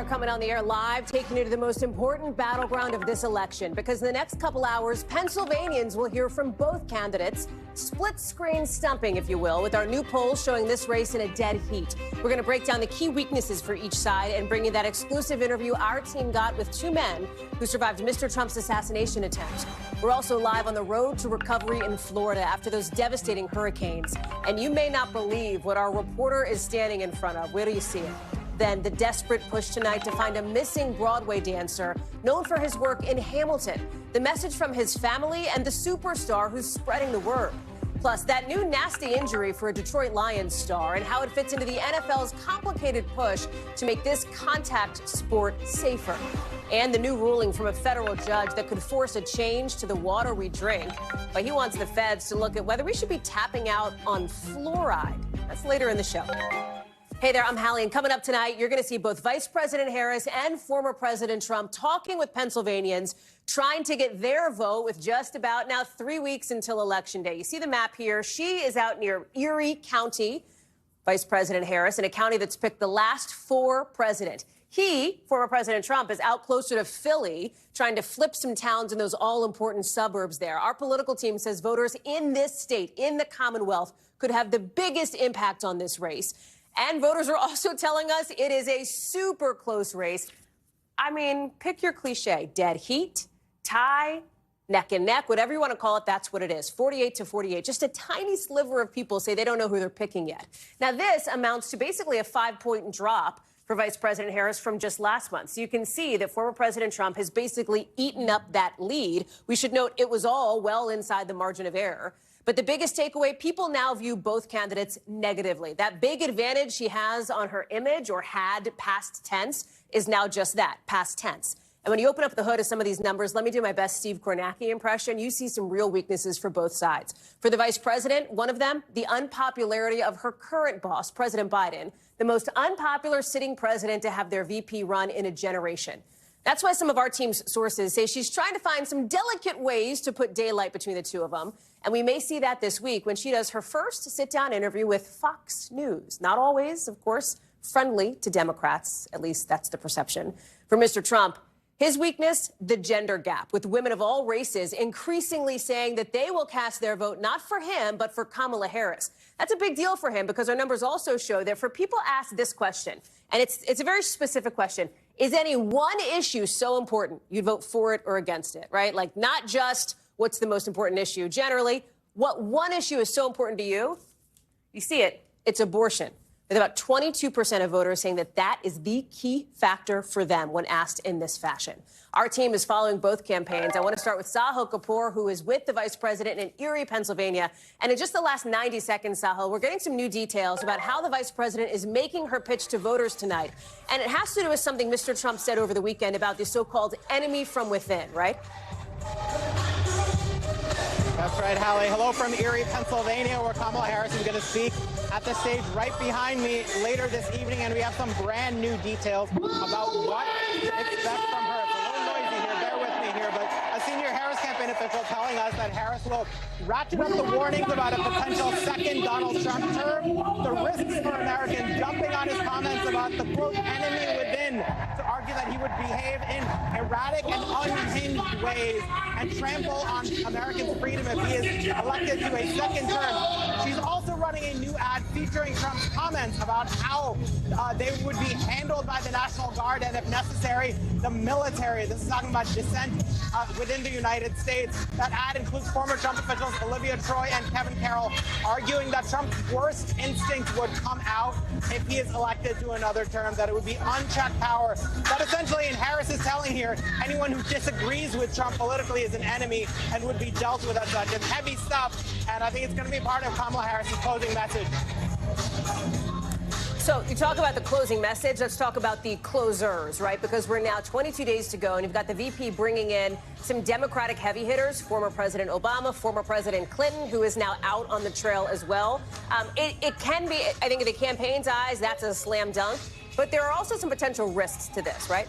are coming on the air live, taking you to the most important battleground of this election, because in the next couple hours, Pennsylvanians will hear from both candidates. Split-screen stumping, if you will, with our new polls showing this race in a dead heat. We're going to break down the key weaknesses for each side and bring you that exclusive interview our team got with two men who survived Mr. Trump's assassination attempt. We're also live on the road to recovery in Florida after those devastating hurricanes. And you may not believe what our reporter is standing in front of. Where do you see it? Then the desperate push tonight to find a missing Broadway dancer known for his work in Hamilton. The message from his family and the superstar who's spreading the word. Plus, that new nasty injury for a Detroit Lions star and how it fits into the NFL's complicated push to make this contact sport safer. And the new ruling from a federal judge that could force a change to the water we drink. But he wants the feds to look at whether we should be tapping out on fluoride. That's later in the show. Hey there, I'm Hallie, and coming up tonight, you're going to see both Vice President Harris and former President Trump talking with Pennsylvanians, trying to get their vote with just about now 3 weeks until Election Day. You see the map here. She is out near Erie County, Vice President Harris, in a county that's picked the last four president. He, former President Trump, is out closer to Philly, trying to flip some towns in those all-important suburbs there. Our political team says voters in this state, in the Commonwealth, could have the biggest impact on this race. And voters are also telling us it is a super close race. I mean, pick your cliche, dead heat, tie, neck and neck, whatever you want to call it, that's what it is, 48-48. Just a tiny sliver of people say they don't know who they're picking yet. Now, this amounts to basically a 5-point drop for Vice President Harris from just last month. So you can see that former President Trump has basically eaten up that lead. We should note it was all well inside the margin of error. But the biggest takeaway, people now view both candidates negatively. That big advantage she has on her image, or had past tense, is now just that, past tense. And when you open up the hood of some of these numbers, let me do my best Steve Kornacki impression. You see some real weaknesses for both sides. For the vice president, one of them, the unpopularity of her current boss, President Biden, the most unpopular sitting president to have their VP run in a generation. That's why some of our team's sources say she's trying to find some delicate ways to put daylight between the two of them. And we may see that this week when she does her first sit-down interview with Fox News. Not always, of course, friendly to Democrats. At least that's the perception. For Mr. Trump, his weakness, the gender gap, with women of all races increasingly saying that they will cast their vote not for him, but for Kamala Harris. That's a big deal for him because our numbers also show that for people asked this question, and it's a very specific question, is any one issue so important you'd vote for it or against it, right? Like, not just what's the most important issue. Generally, what one issue is so important to you? You see it, it's abortion. With about 22% of voters saying that that is the key factor for them when asked in this fashion. Our team is following both campaigns. I want to start with Sahil Kapoor, who is with the vice president in Erie, Pennsylvania. And in just the last 90 seconds, Sahil, we're getting some new details about how the vice president is making her pitch to voters tonight. And it has to do with something Mr. Trump said over the weekend about the so-called enemy from within, right? That's right, Hallie. Hello from Erie, Pennsylvania, where Kamala Harris is going to speak at the stage right behind me later this evening, and we have some brand new details about what to expect from her. It's a little noisy here. Bear with me here, but a senior Harris campaign official telling us that Harris will ratchet up the warnings about a potential second Donald Trump term, the risks for Americans, jumping on his comments about the, quote, enemy within, to argue that he would behave in erratic and unhinged ways and trample on Americans' freedom if he is elected to a second term. She's also running a new ad featuring Trump's comments about how they would be handled by the National Guard and, if necessary, the military. This is talking about dissent within the United States. That ad includes former Trump officials Olivia Troy and Kevin Carroll arguing that Trump's worst instincts would come out if he is elected to another term, that it would be unchecked power. That essentially, and Harris is telling here, anyone who disagrees with Trump politically is an enemy and would be dealt with as such. It's heavy stuff, and I think it's going to be part of Kamala Harris's closing message. So you talk about the closing message. Let's talk about the closers, right? Because we're now 22 days to go, and you've got the VP bringing in some Democratic heavy hitters, former President Obama, former President Clinton, who is now out on the trail as well. It can be, I think in the campaign's eyes, that's a slam dunk. But there are also some potential risks to this, right?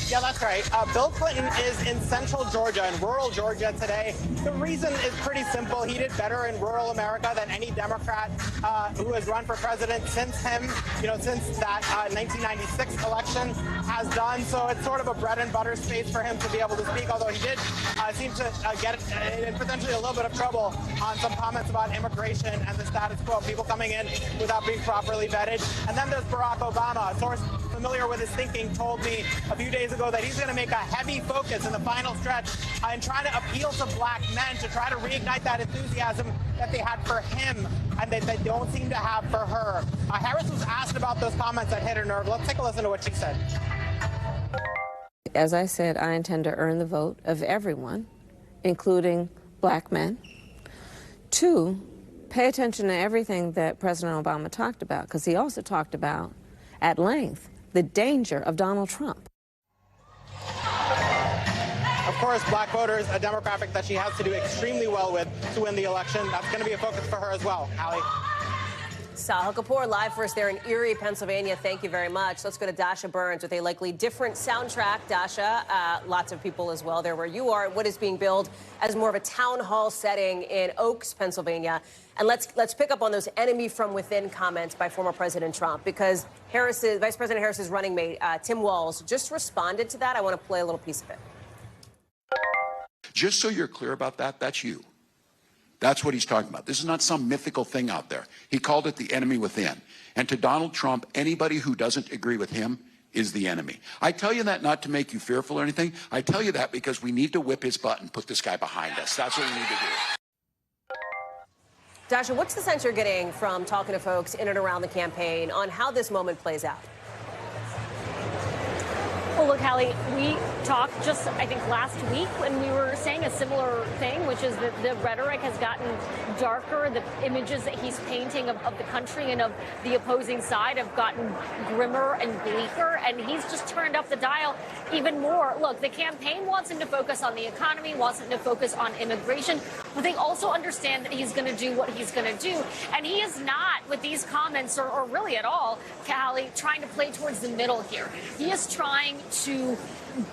Yeah, that's right. Bill Clinton is in central Georgia, in rural Georgia today. The reason is pretty simple. He did better in rural America than any Democrat who has run for president since him, since that 1996 election has done. So it's sort of a bread and butter space for him to be able to speak, although he did seem to get in potentially a little bit of trouble on some comments about immigration and the status quo, people coming in without being properly vetted. And then there's Barack Obama. A source familiar with his thinking told me a few days ago that he's going to make a heavy focus in the final stretch in trying to appeal to black men to try to reignite that enthusiasm that they had for him and that they don't seem to have for her. Harris was asked about those comments that hit her nerve. Let's take a listen to what she said. As I said, I intend to earn the vote of everyone, including black men. 2, pay attention to everything that President Obama talked about, because he also talked about, at length, the danger of Donald Trump. Of course, black voters, a demographic that she has to do extremely well with to win the election. That's going to be a focus for her as well. Hallie. Sahil Kapoor live for us there in Erie, Pennsylvania. Thank you very much. Let's go to Dasha Burns with a likely different soundtrack. Dasha, lots of people as well there where you are. What is being billed as more of a town hall setting in Oaks, Pennsylvania. And let's pick up on those enemy from within comments by former President Trump, because Vice President Harris's running mate, Tim Walz, just responded to that. I want to play a little piece of it. Just so you're clear about that, that's you. That's what he's talking about. This is not some mythical thing out there. He called it the enemy within. And to Donald Trump, anybody who doesn't agree with him is the enemy. I tell you that not to make you fearful or anything. I tell you that because we need to whip his butt and put this guy behind us. That's what we need to do. Dasha, what's the sense you're getting from talking to folks in and around the campaign on how this moment plays out? Well, look, Hallie, we talked just, I think, last week when we were saying a similar thing, which is that the rhetoric has gotten darker. The images that he's painting of the country and of the opposing side have gotten grimmer and bleaker, and he's just turned up the dial even more. Look, the campaign wants him to focus on the economy, wants him to focus on immigration, but they also understand that he's going to do what he's going to do. And he is not, with these comments, or really at all, Hallie, trying to play towards the middle here. He is trying to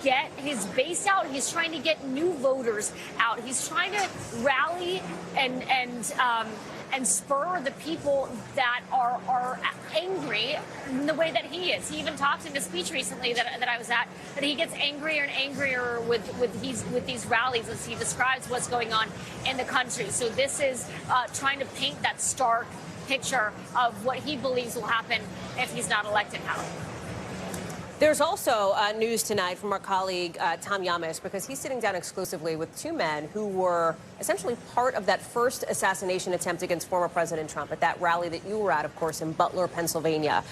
get his base out. He's trying to get new voters out. He's trying to rally and spur the people that are angry in the way that he is. He even talked in a speech recently that I was at that he gets angrier and angrier with these rallies as he describes what's going on in the country. So this is trying to paint that stark picture of what he believes will happen if he's not elected, Hallie. There's also news tonight from our colleague Tom Yamas, because he's sitting down exclusively with 2 men who were essentially part of that first assassination attempt against former President Trump at that rally that you were at, of course, in Butler, Pennsylvania.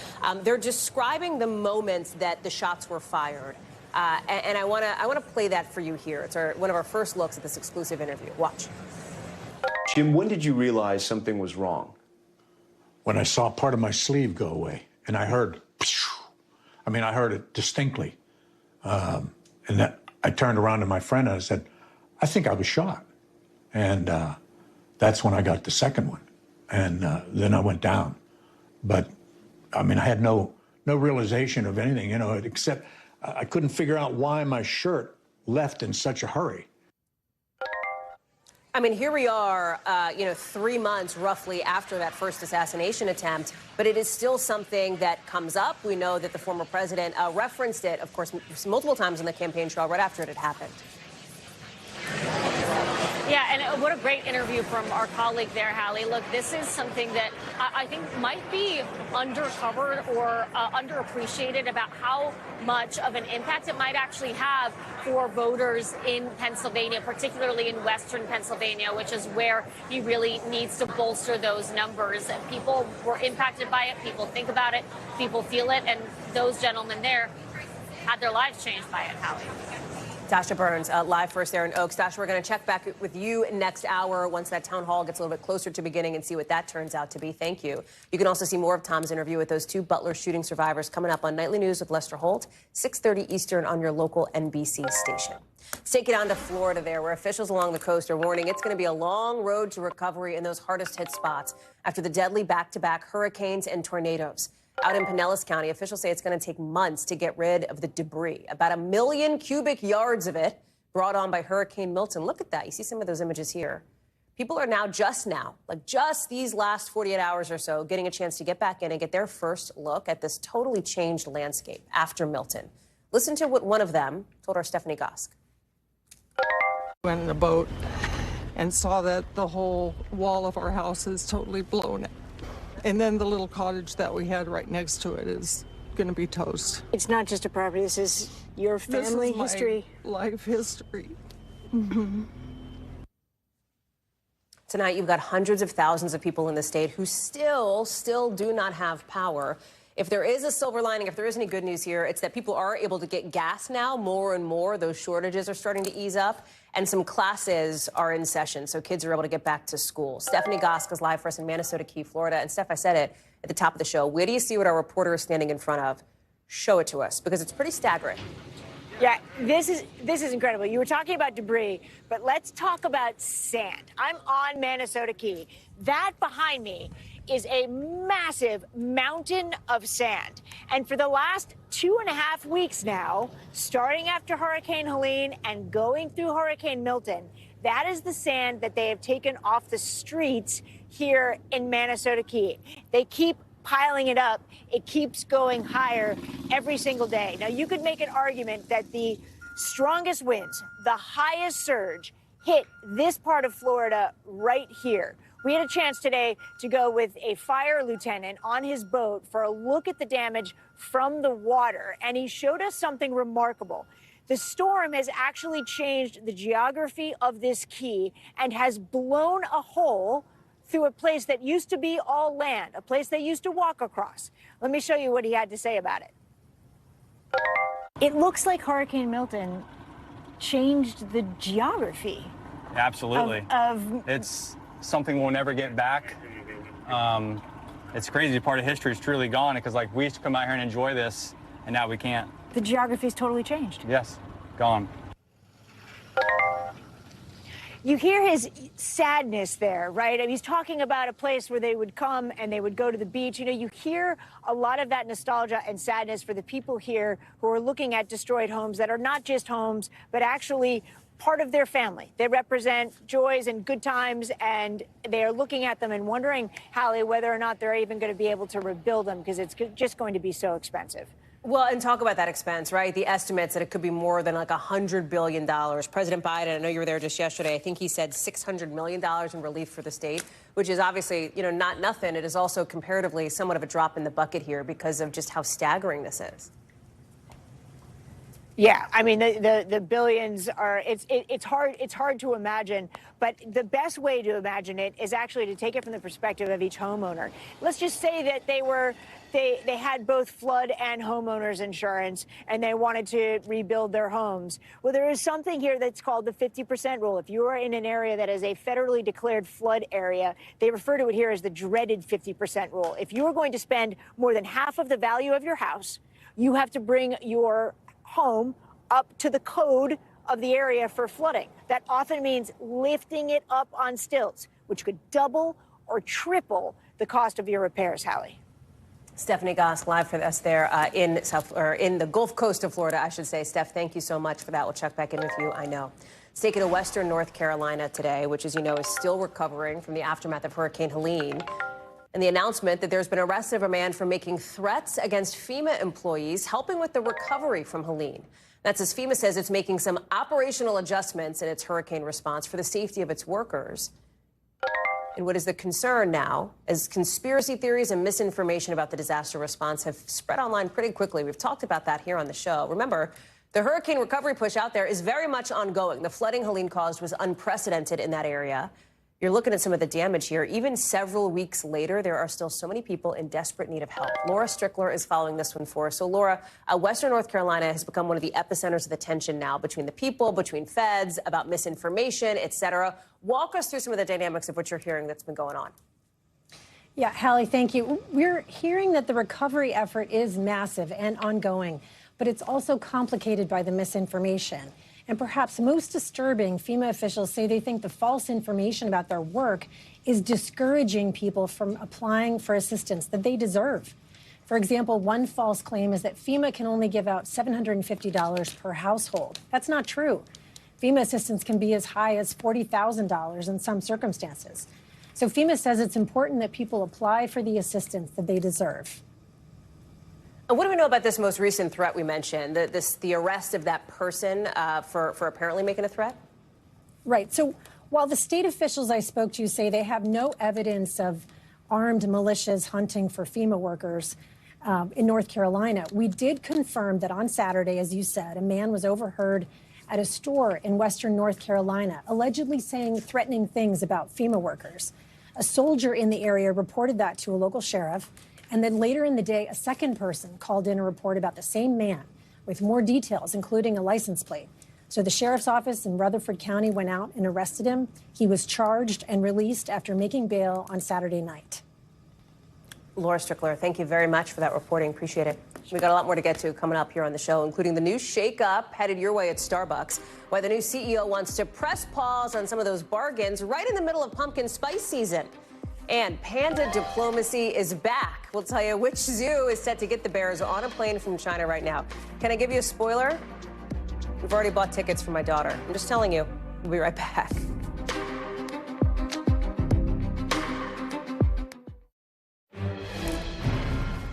They're describing the moment that the shots were fired. And I want to play that for you here. It's one of our first looks at this exclusive interview. Watch. Jim, when did you realize something was wrong? When I saw part of my sleeve go away, and I heard, I heard it distinctly. And that I turned around to my friend and I said, I think I was shot. And that's when I got the second one. And then I went down. But, I had no realization of anything, except I couldn't figure out why my shirt left in such a hurry. Here we are, 3 months roughly after that first assassination attempt, but it is still something that comes up. We know that the former president referenced it, of course, multiple times on the campaign trail right after it had happened. Yeah, and what a great interview from our colleague there, Hallie. Look, this is something that I think might be undercovered or underappreciated about how much of an impact it might actually have for voters in Pennsylvania, particularly in western Pennsylvania, which is where he really needs to bolster those numbers. And people were impacted by it. People think about it. People feel it. And those gentlemen there had their lives changed by it, Hallie. Dasha Burns, live for us there in Oaks. Dasha, we're going to check back with you next hour once that town hall gets a little bit closer to beginning and see what that turns out to be. Thank you. You can also see more of Tom's interview with those 2 Butler shooting survivors coming up on Nightly News with Lester Holt, 6:30 Eastern on your local NBC station. Let's take it on to Florida there, where officials along the coast are warning it's going to be a long road to recovery in those hardest hit spots after the deadly back-to-back hurricanes and tornadoes. Out in Pinellas County, officials say it's going to take months to get rid of the debris. About 1 million cubic yards of it brought on by Hurricane Milton. Look at that. You see some of those images here. People are now, just these last 48 hours or so, getting a chance to get back in and get their first look at this totally changed landscape after Milton. Listen to what one of them told our Stephanie Gosk. Went in a boat and saw that the whole wall of our house is totally blown. And then the little cottage that we had right next to it is going to be toast. It's not just a property. This is your family history. Life history. Tonight, you've got hundreds of thousands of people in the state who still do not have power. If there is a silver lining, if there is any good news here, it's that people are able to get gas now more and more. Those shortages are starting to ease up, and some classes are in session, so kids are able to get back to school. Stephanie Gosk is live for us in Manasota Key, Florida. And Steph, I said it at the top of the show. Where do you see what our reporter is standing in front of? Show it to us, because it's pretty staggering. Yeah, this is incredible. You were talking about debris, but let's talk about sand. I'm on Manasota Key. That behind me is a massive mountain of sand. And for the last 2.5 weeks now, starting after Hurricane Hallie and going through Hurricane Milton, that is the sand that they have taken off the streets here in Manasota Key. They keep piling it up. It keeps going higher every single day. Now, you could make an argument that the strongest winds, the highest surge, hit this part of Florida right here. We had a chance today to go with a fire lieutenant on his boat for a look at the damage from the water, and he showed us something remarkable. The storm has actually changed the geography of this key and has blown a hole through a place that used to be all land, a place they used to walk across. Let me show you what he had to say about it. It looks like Hurricane Milton changed the geography. Absolutely. It's something we'll never get back. It's crazy. Part of history is truly gone because, like, we used to come out here and enjoy this, and now we can't. The geography's totally changed. Yes, gone. You hear his sadness there, right? I mean, he's talking about a place where they would come and they would go to the beach. You know, you hear a lot of that nostalgia and sadness for the people here who are looking at destroyed homes that are not just homes, but actually part of their family. They represent joys and good times, and they are looking at them and wondering, Hallie, whether or not they're even going to be able to rebuild them because it's just going to be so expensive. Well, and talk about that expense, right? The estimates that it could be more than like $100 billion. President Biden, I know you were there just yesterday, I think he said $600 million in relief for the state, which is obviously, you know, not nothing. It is also comparatively somewhat of a drop in the bucket here because of just how staggering this is. Yeah, I mean, the billions are, it's hard to imagine, but the best way to imagine it is actually to take it from the perspective of each homeowner. Let's just say that they had both flood and homeowners insurance and they wanted to rebuild their homes. Well, there is something here that's called the 50% rule. If you are in an area that is a federally declared flood area, they refer to it here as the dreaded 50% rule. If you are going to spend more than half of the value of your house, you have to bring your home up to the code of the area for flooding. That often means lifting it up on stilts, which could double or triple the cost of your repairs, Hallie. Stephanie Gosk live for us there in the Gulf Coast of Florida, I should say. Steph, thank you so much for that. We'll check back in with you, I know. Let's take it to Western North Carolina today, which, as you know, is still recovering from the aftermath of Hurricane Hallie. And the announcement that there's been arrest of a man for making threats against FEMA employees helping with the recovery from Hallie. That's as FEMA says it's making some operational adjustments in its hurricane response for the safety of its workers. And what is the concern now, as conspiracy theories and misinformation about the disaster response have spread online pretty quickly. We've talked about that here on the show. Remember, the hurricane recovery push out there is very much ongoing. The flooding Hallie caused was unprecedented in that area. You're looking at some of the damage here. Even several weeks later, there are still so many people in desperate need of help. Laura Strickler is following this one for us. So, Laura, Western North Carolina has become one of the epicenters of the tension now between the people, between feds, about misinformation, et cetera. Walk us through some of the dynamics of what you're hearing that's been going on. Yeah, Hallie, thank you. We're hearing that the recovery effort is massive and ongoing, but it's also complicated by the misinformation. And perhaps most disturbing, FEMA officials say they think the false information about their work is discouraging people from applying for assistance that they deserve. For example, one false claim is that FEMA can only give out $750 per household. That's not true. FEMA assistance can be as high as $40,000 in some circumstances. So FEMA says it's important that people apply for the assistance that they deserve. And what do we know about this most recent threat we mentioned, the arrest of that person for apparently making a threat? Right. So while the state officials I spoke to say they have no evidence of armed militias hunting for FEMA workers in North Carolina, we did confirm that on Saturday, as you said, a man was overheard at a store in western North Carolina, allegedly saying threatening things about FEMA workers. A soldier in the area reported that to a local sheriff, and then later in the day, a second person called in a report about the same man with more details, including a license plate. So the sheriff's office in Rutherford County went out and arrested him. He was charged and released after making bail on Saturday night. Laura Strickler, thank you very much for that reporting. Appreciate it. We've got a lot more to get to coming up here on the show, including the new shakeup headed your way at Starbucks, why the new CEO wants to press pause on some of those bargains right in the middle of pumpkin spice season. And panda diplomacy is back. We'll tell you which zoo is set to get the bears on a plane from China right now. Can I give you a spoiler? We've already bought tickets for my daughter. I'm just telling you. We'll be right back.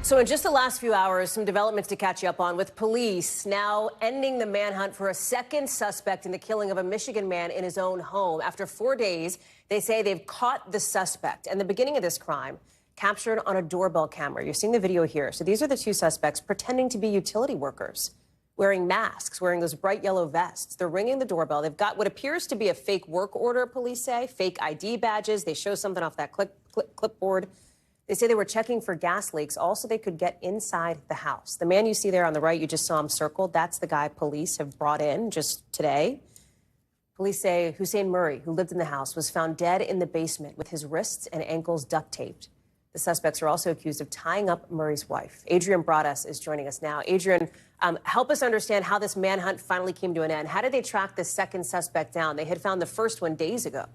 So in just the last few hours, some developments to catch you up on, with police now ending the manhunt for a second suspect in the killing of a Michigan man in his own home. After 4 days, they say they've caught the suspect. And the beginning of this crime captured on a doorbell camera. You're seeing the video here. So these are the two suspects pretending to be utility workers, wearing masks, wearing those bright yellow vests. They're ringing the doorbell. They've got what appears to be a fake work order, police say, fake ID badges. They show something off that clipboard. They say they were checking for gas leaks. Also, they could get inside the house. The man you see there on the right, you just saw him circled. That's the guy police have brought in just today. Police say Hussein Murray, who lived in the house, was found dead in the basement with his wrists and ankles duct taped. The suspects are also accused of tying up Murray's wife. Adrian Broaddus is joining us now. Adrian, help us understand how this manhunt finally came to an end. How did they track the second suspect down? They had found the first one days ago.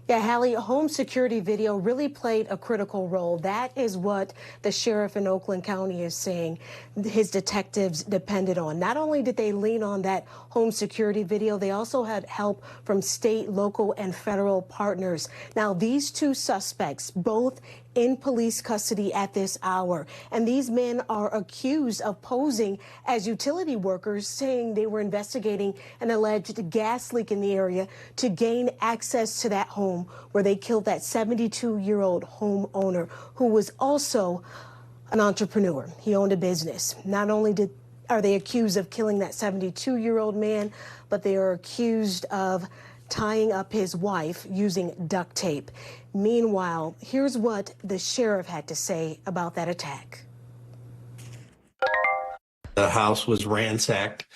Yeah, Hallie, home security video really played a critical role. That is what the sheriff in Oakland County is saying his detectives depended on. Not only did they lean on that home security video, they also had help from state, local, and federal partners. Now, these two suspects, both in police custody at this hour, and these men are accused of posing as utility workers, saying they were investigating an alleged gas leak in the area to gain access to that home where they killed that 72-year-old homeowner who was also an entrepreneur. He owned a business. Not only are they accused of killing that 72-year-old man, but they are accused of tying up his wife using duct tape. Meanwhile, here's what the sheriff had to say about that attack. The house was ransacked,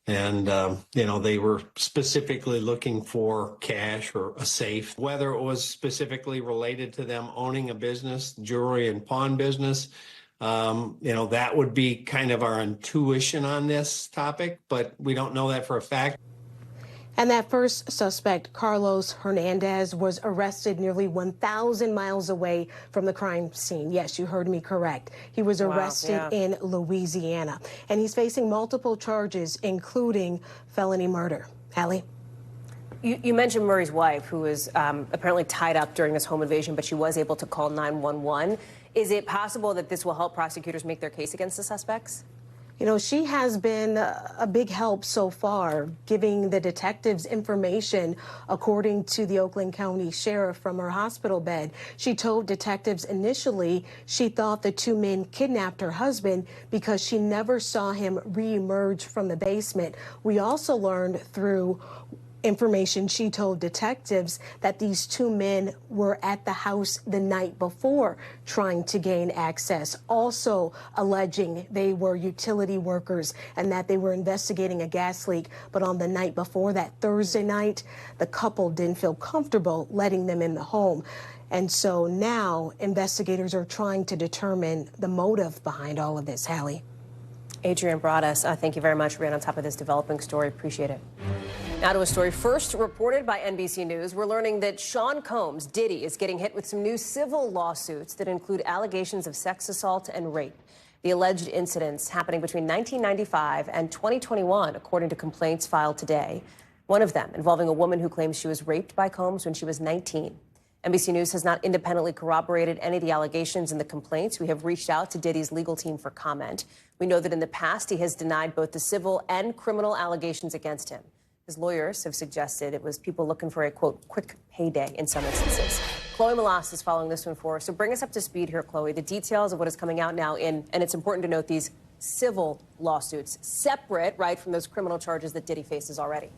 and, they were specifically looking for cash or a safe. Whether it was specifically related to them owning a business, jewelry and pawn business, that would be kind of our intuition on this topic, but we don't know that for a fact. And that first suspect, Carlos Hernandez, was arrested nearly 1,000 miles away from the crime scene. Yes, you heard me correct. He was arrested in Louisiana, and he's facing multiple charges, including felony murder. Hallie? You mentioned Murray's wife, who was apparently tied up during this home invasion, but she was able to call 911. Is it possible that this will help prosecutors make their case against the suspects? She has been a big help so far, giving the detectives information, according to the Oakland County Sheriff from her hospital bed. She told detectives initially she thought the two men kidnapped her husband because she never saw him reemerge from the basement. We also learned through information she told detectives that these two men were at the house the night before trying to gain access, also alleging they were utility workers and that they were investigating a gas leak. But on the night before, that Thursday night, the couple didn't feel comfortable letting them in the home. And so now investigators are trying to determine the motive behind all of this. Hallie? Adrian Broaddus, thank you very much for being on top of this developing story. Appreciate it. Now to a story first reported by NBC News. We're learning that Sean Combs, Diddy, is getting hit with some new civil lawsuits that include allegations of sex assault and rape. The alleged incidents happening between 1995 and 2021, according to complaints filed today. One of them involving a woman who claims she was raped by Combs when she was 19. NBC News has not independently corroborated any of the allegations in the complaints. We have reached out to Diddy's legal team for comment. We know that in the past he has denied both the civil and criminal allegations against him. His lawyers have suggested it was people looking for a, quote, quick payday in some instances. Chloe Malas is following this one for us. So bring us up to speed here, Chloe. The details of what is coming out now and it's important to note these civil lawsuits, separate, right, from those criminal charges that Diddy faces already.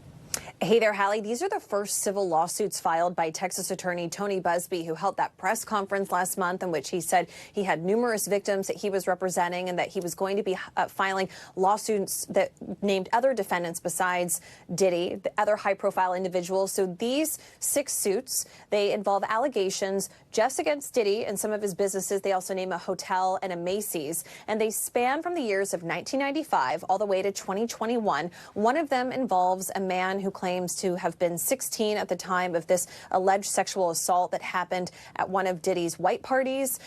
Hey there, Hallie. These are the first civil lawsuits filed by Texas attorney Tony Busby, who held that press conference last month in which he said he had numerous victims that he was representing and that he was going to be filing lawsuits that named other defendants besides Diddy, the other high-profile individuals. So these 6 suits, they involve allegations just against Diddy and some of his businesses. They also name a hotel and a Macy's, and they span from the years of 1995 all the way to 2021. One of them involves a man who claims to have been 16 at the time of this alleged sexual assault that happened at one of Diddy's white parties.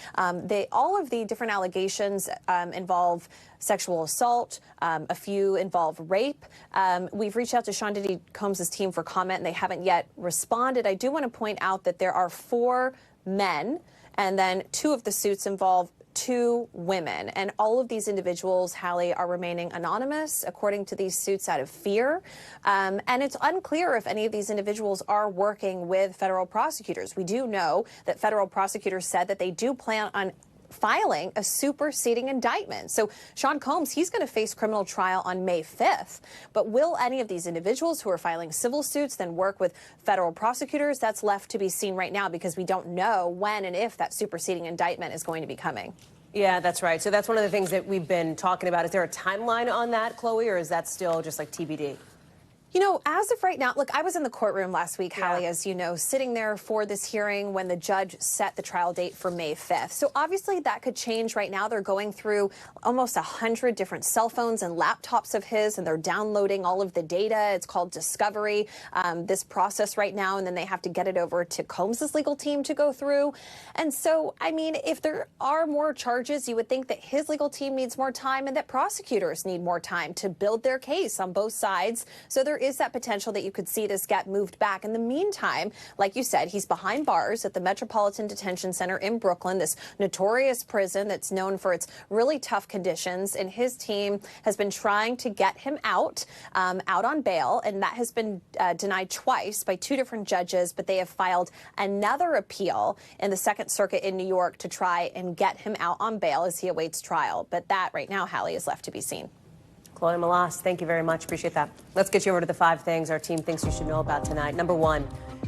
All of the different allegations involve sexual assault. A few involve rape. We've reached out to Sean Diddy Combs' team for comment, and they haven't yet responded. I do want to point out that there are 4 men, and then 2 of the suits involve 2 women. And all of these individuals, Hallie, are remaining anonymous, according to these suits, out of fear. And it's unclear if any of these individuals are working with federal prosecutors. We do know that federal prosecutors said that they do plan on filing a superseding indictment. So Sean Combs, he's going to face criminal trial on May 5th. But will any of these individuals who are filing civil suits then work with federal prosecutors? That's left to be seen right now because we don't know when and if that superseding indictment is going to be coming. Yeah, that's right. So that's one of the things that we've been talking about. Is there a timeline on that, Chloe, or is that still just like TBD? You know, as of right now, look, I was in the courtroom last week, Hallie, as you know, sitting there for this hearing when the judge set the trial date for May 5th. So obviously that could change right now. They're going through almost 100 different cell phones and laptops of his, and they're downloading all of the data. It's called discovery, this process right now, and then they have to get it over to Combs' legal team to go through. And so, I mean, if there are more charges, you would think that his legal team needs more time and that prosecutors need more time to build their case on both sides. So there is that potential that you could see this get moved back. In the meantime, like you said, he's behind bars at the Metropolitan Detention Center in Brooklyn, this notorious prison that's known for its really tough conditions. And his team has been trying to get him out on bail, and that has been denied twice by 2 different judges. But they have filed another appeal in the Second Circuit in New York to try and get him out on bail as he awaits trial. But that right now, Hallie, is left to be seen. Chloe Malas, thank you very much. Appreciate that. Let's get you over to the 5 things our team thinks you should know about tonight. Number 1,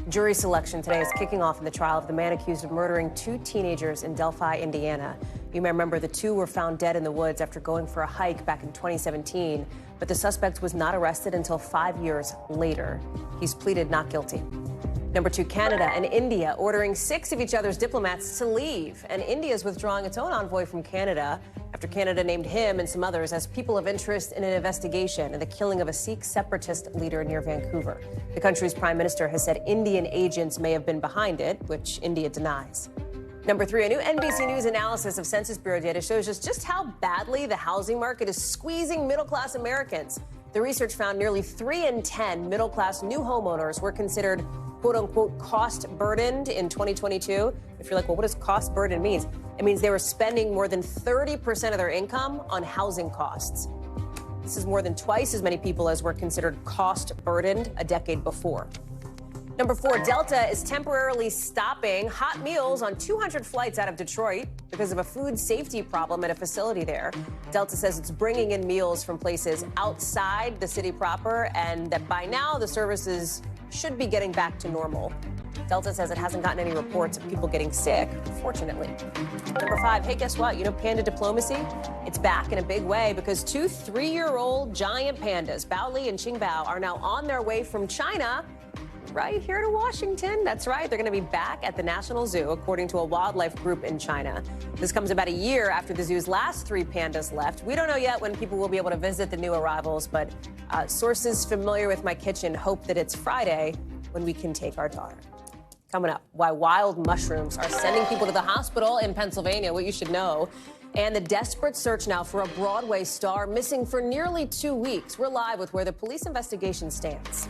jury selection today is kicking off in the trial of the man accused of murdering 2 teenagers in Delphi, Indiana. You may remember the 2 were found dead in the woods after going for a hike back in 2017, but the suspect was not arrested until 5 years later. He's pleaded not guilty. Number 2, Canada and India ordering 6 of each other's diplomats to leave. And India is withdrawing its own envoy from Canada after Canada named him and some others as people of interest in an investigation in the killing of a Sikh separatist leader near Vancouver. The country's prime minister has said Indian agents may have been behind it, which India denies. Number 3, a new NBC News analysis of Census Bureau data shows us just how badly the housing market is squeezing middle-class Americans. The research found nearly 3 in 10 middle-class new homeowners were considered quote-unquote cost-burdened in 2022. If you're like, well, what does cost-burden mean? It means they were spending more than 30% of their income on housing costs. This is more than twice as many people as were considered cost-burdened a decade before. Number 4, Delta is temporarily stopping hot meals on 200 flights out of Detroit because of a food safety problem at a facility there. Delta says it's bringing in meals from places outside the city proper and that by now the services should be getting back to normal. Delta says it hasn't gotten any reports of people getting sick, fortunately. Number 5, hey, guess what? You know panda diplomacy? It's back in a big way because 2 3-year-old giant pandas, Bao Li and Qing Bao, are now on their way from China right here to Washington. That's right. They're going to be back at the National Zoo, according to a wildlife group in China. This comes about a year after the zoo's last 3 pandas left. We don't know yet when people will be able to visit the new arrivals, but sources familiar with my kitchen hope that it's Friday when we can take our daughter. Coming up, why wild mushrooms are sending people to the hospital in Pennsylvania, what you should know. And the desperate search now for a Broadway star missing for nearly 2 weeks. We're live with where the police investigation stands.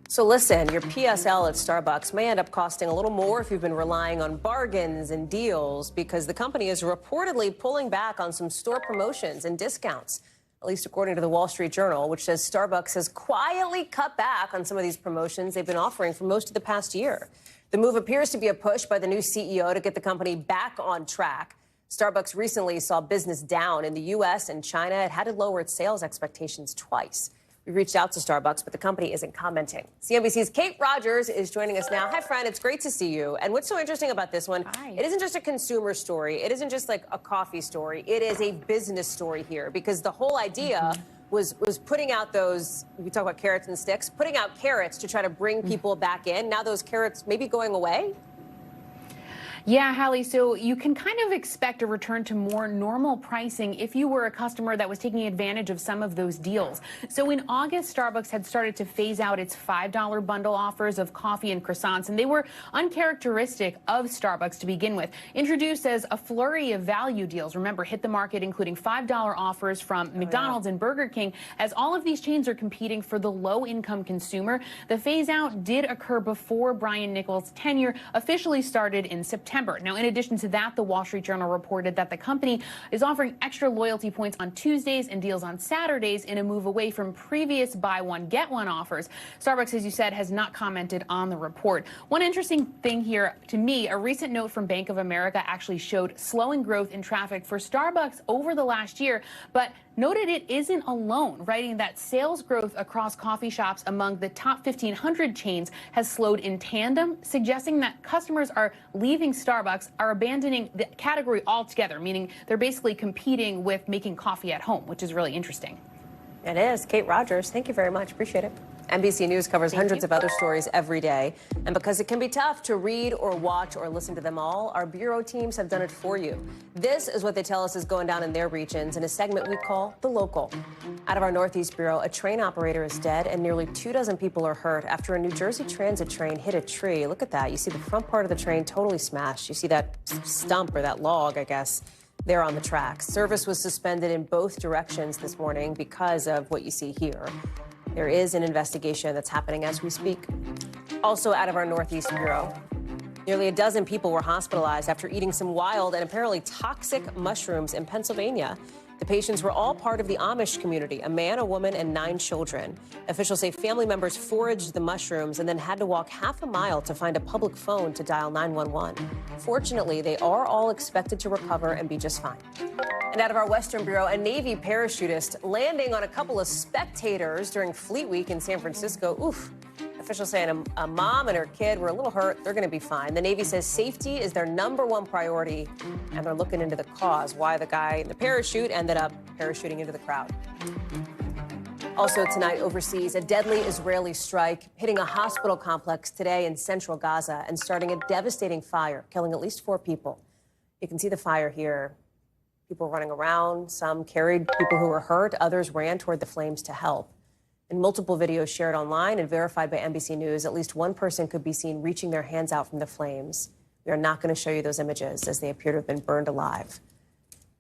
So listen, your PSL at Starbucks may end up costing a little more if you've been relying on bargains and deals, because the company is reportedly pulling back on some store promotions and discounts, at least according to the Wall Street Journal, which says Starbucks has quietly cut back on some of these promotions they've been offering for most of the past year. The move appears to be a push by the new CEO to get the company back on track. Starbucks recently saw business down in the U.S. and China. It had to lower its sales expectations twice. We reached out to Starbucks, but the company isn't commenting. CNBC's Kate Rogers is joining us now. Hi, friend. It's great to see you. And what's so interesting about this one, it isn't just a consumer story. It isn't just like a coffee story. It is a business story here, because the whole idea was putting out those, we talk about carrots and sticks, putting out carrots to try to bring people back in. Now those carrots may be going away. Yeah, Hallie, so you can kind of expect a return to more normal pricing if you were a customer that was taking advantage of some of those deals. So in August, Starbucks had started to phase out its $5 bundle offers of coffee and croissants, and they were uncharacteristic of Starbucks to begin with. Introduced as a flurry of value deals, remember, hit the market, including $5 offers from McDonald's and Burger King. As all of these chains are competing for the low-income consumer, the phase-out did occur before Brian Nichols' tenure officially started in September. Now, in addition to that, the Wall Street Journal reported that the company is offering extra loyalty points on Tuesdays and deals on Saturdays in a move away from previous buy one, get one offers. Starbucks, as you said, has not commented on the report. One interesting thing here to me, a recent note from Bank of America actually showed slowing growth in traffic for Starbucks over the last year, but noted it isn't alone, writing that sales growth across coffee shops among the top 1,500 chains has slowed in tandem, suggesting that customers are leaving Starbucks, are abandoning the category altogether, meaning they're basically competing with making coffee at home, which is really interesting. It is. Kate Rogers, thank you very much. Appreciate it. NBC News covers hundreds of other stories every day. And because it can be tough to read or watch or listen to them all, our bureau teams have done it for you. This is what they tell us is going down in their regions in a segment we call The Local. Out of our Northeast Bureau, a train operator is dead and nearly 24 people are hurt after a New Jersey Transit train hit a tree. Look at that. You see the front part of the train totally smashed. You see that stump or that log, I guess, there on the tracks. Service was suspended in both directions this morning because of what you see here. There is an investigation that's happening as we speak. Also out of our Northeast Bureau, nearly a dozen people were hospitalized after eating some wild and apparently toxic mushrooms in Pennsylvania. The patients were all part of the Amish community, a man, a woman, and 9 children. Officials say family members foraged the mushrooms and then had to walk half a mile to find a public phone to dial 911. Fortunately, they are all expected to recover and be just fine. And out of our Western Bureau, a Navy parachutist landing on a couple of spectators during Fleet Week in San Francisco. Oof. Officials saying a mom and her kid were a little hurt. They're going to be fine. The Navy says safety is their #1 priority, and they're looking into the cause, why the guy in the parachute ended up parachuting into the crowd. Also tonight overseas, a deadly Israeli strike hitting a hospital complex today in central Gaza and starting a devastating fire, killing at least 4 people. You can see the fire here. People running around, some carried people who were hurt, others ran toward the flames to help. In multiple videos shared online and verified by NBC News, at least one person could be seen reaching their hands out from the flames. We are not going to show you those images as they appear to have been burned alive.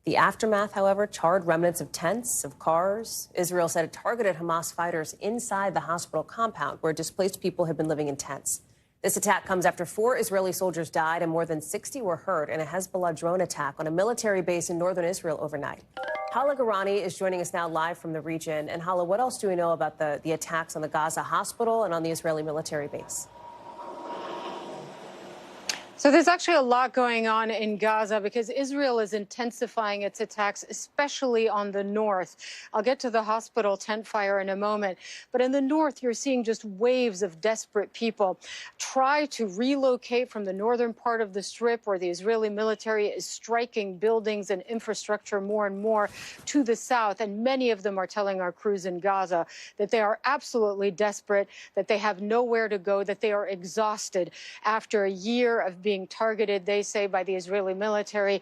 The aftermath, however, charred remnants of tents, of cars. Israel said it targeted Hamas fighters inside the hospital compound where displaced people had been living in tents. This attack comes after 4 Israeli soldiers died and more than 60 were hurt in a Hezbollah drone attack on a military base in northern Israel overnight. Hala Garani is joining us now live from the region. And Hala, what else do we know about the attacks on the Gaza hospital and on the Israeli military base? So there's actually a lot going on in Gaza because Israel is intensifying its attacks, especially on the north. I'll get to the hospital tent fire in a moment. But in the north, you're seeing just waves of desperate people try to relocate from the northern part of the Strip, where the Israeli military is striking buildings and infrastructure more and more, to the south. And many of them are telling our crews in Gaza that they are absolutely desperate, that they have nowhere to go, that they are exhausted after a year of being targeted, they say, by the Israeli military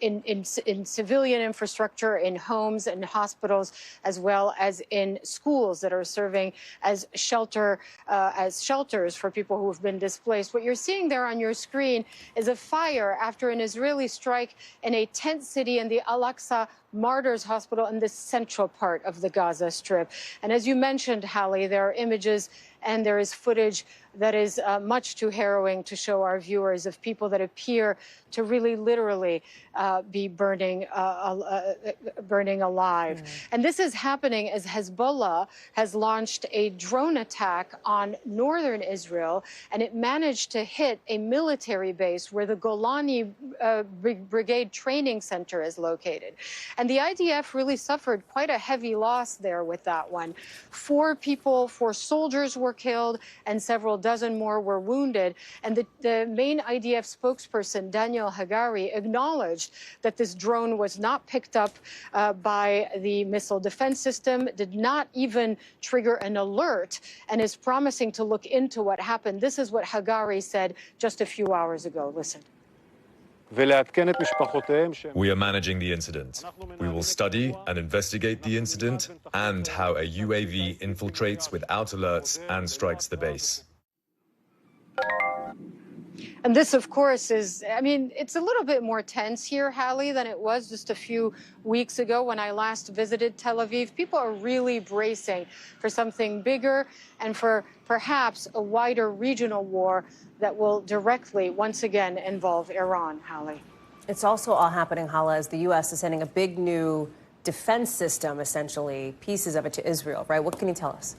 in civilian infrastructure, in homes and hospitals, as well as in schools that are serving as shelters for people who have been displaced. What you're seeing there on your screen is a fire after an Israeli strike in a tent city in the Al-Aqsa Martyrs Hospital in the central part of the Gaza Strip. And as you mentioned, Hallie, there are images and there is footage that is much too harrowing to show our viewers of people that appear to really literally be burning alive. And this is happening as Hezbollah has launched a drone attack on northern Israel, and it managed to hit a military base where the Golani Brigade Training Center is located. And the IDF really suffered quite a heavy loss there with that one. 4 soldiers were killed and several dozen more were wounded. And the main IDF spokesperson, Daniel Hagari, acknowledged that this drone was not picked up by the missile defense system, did not even trigger an alert, and is promising to look into what happened. This is what Hagari said just a few hours ago. Listen. We are managing the incident. We will study and investigate the incident and how a UAV infiltrates without alerts and strikes the base. And this, of course, is, I mean, it's a little bit more tense here, Hallie, than it was just a few weeks ago when I last visited Tel Aviv. People are really bracing for something bigger and for perhaps a wider regional war that will directly, once again, involve Iran, Hallie. It's also all happening, Hala, as the U.S. is sending a big new defense system, essentially, pieces of it to Israel, right? What can you tell us?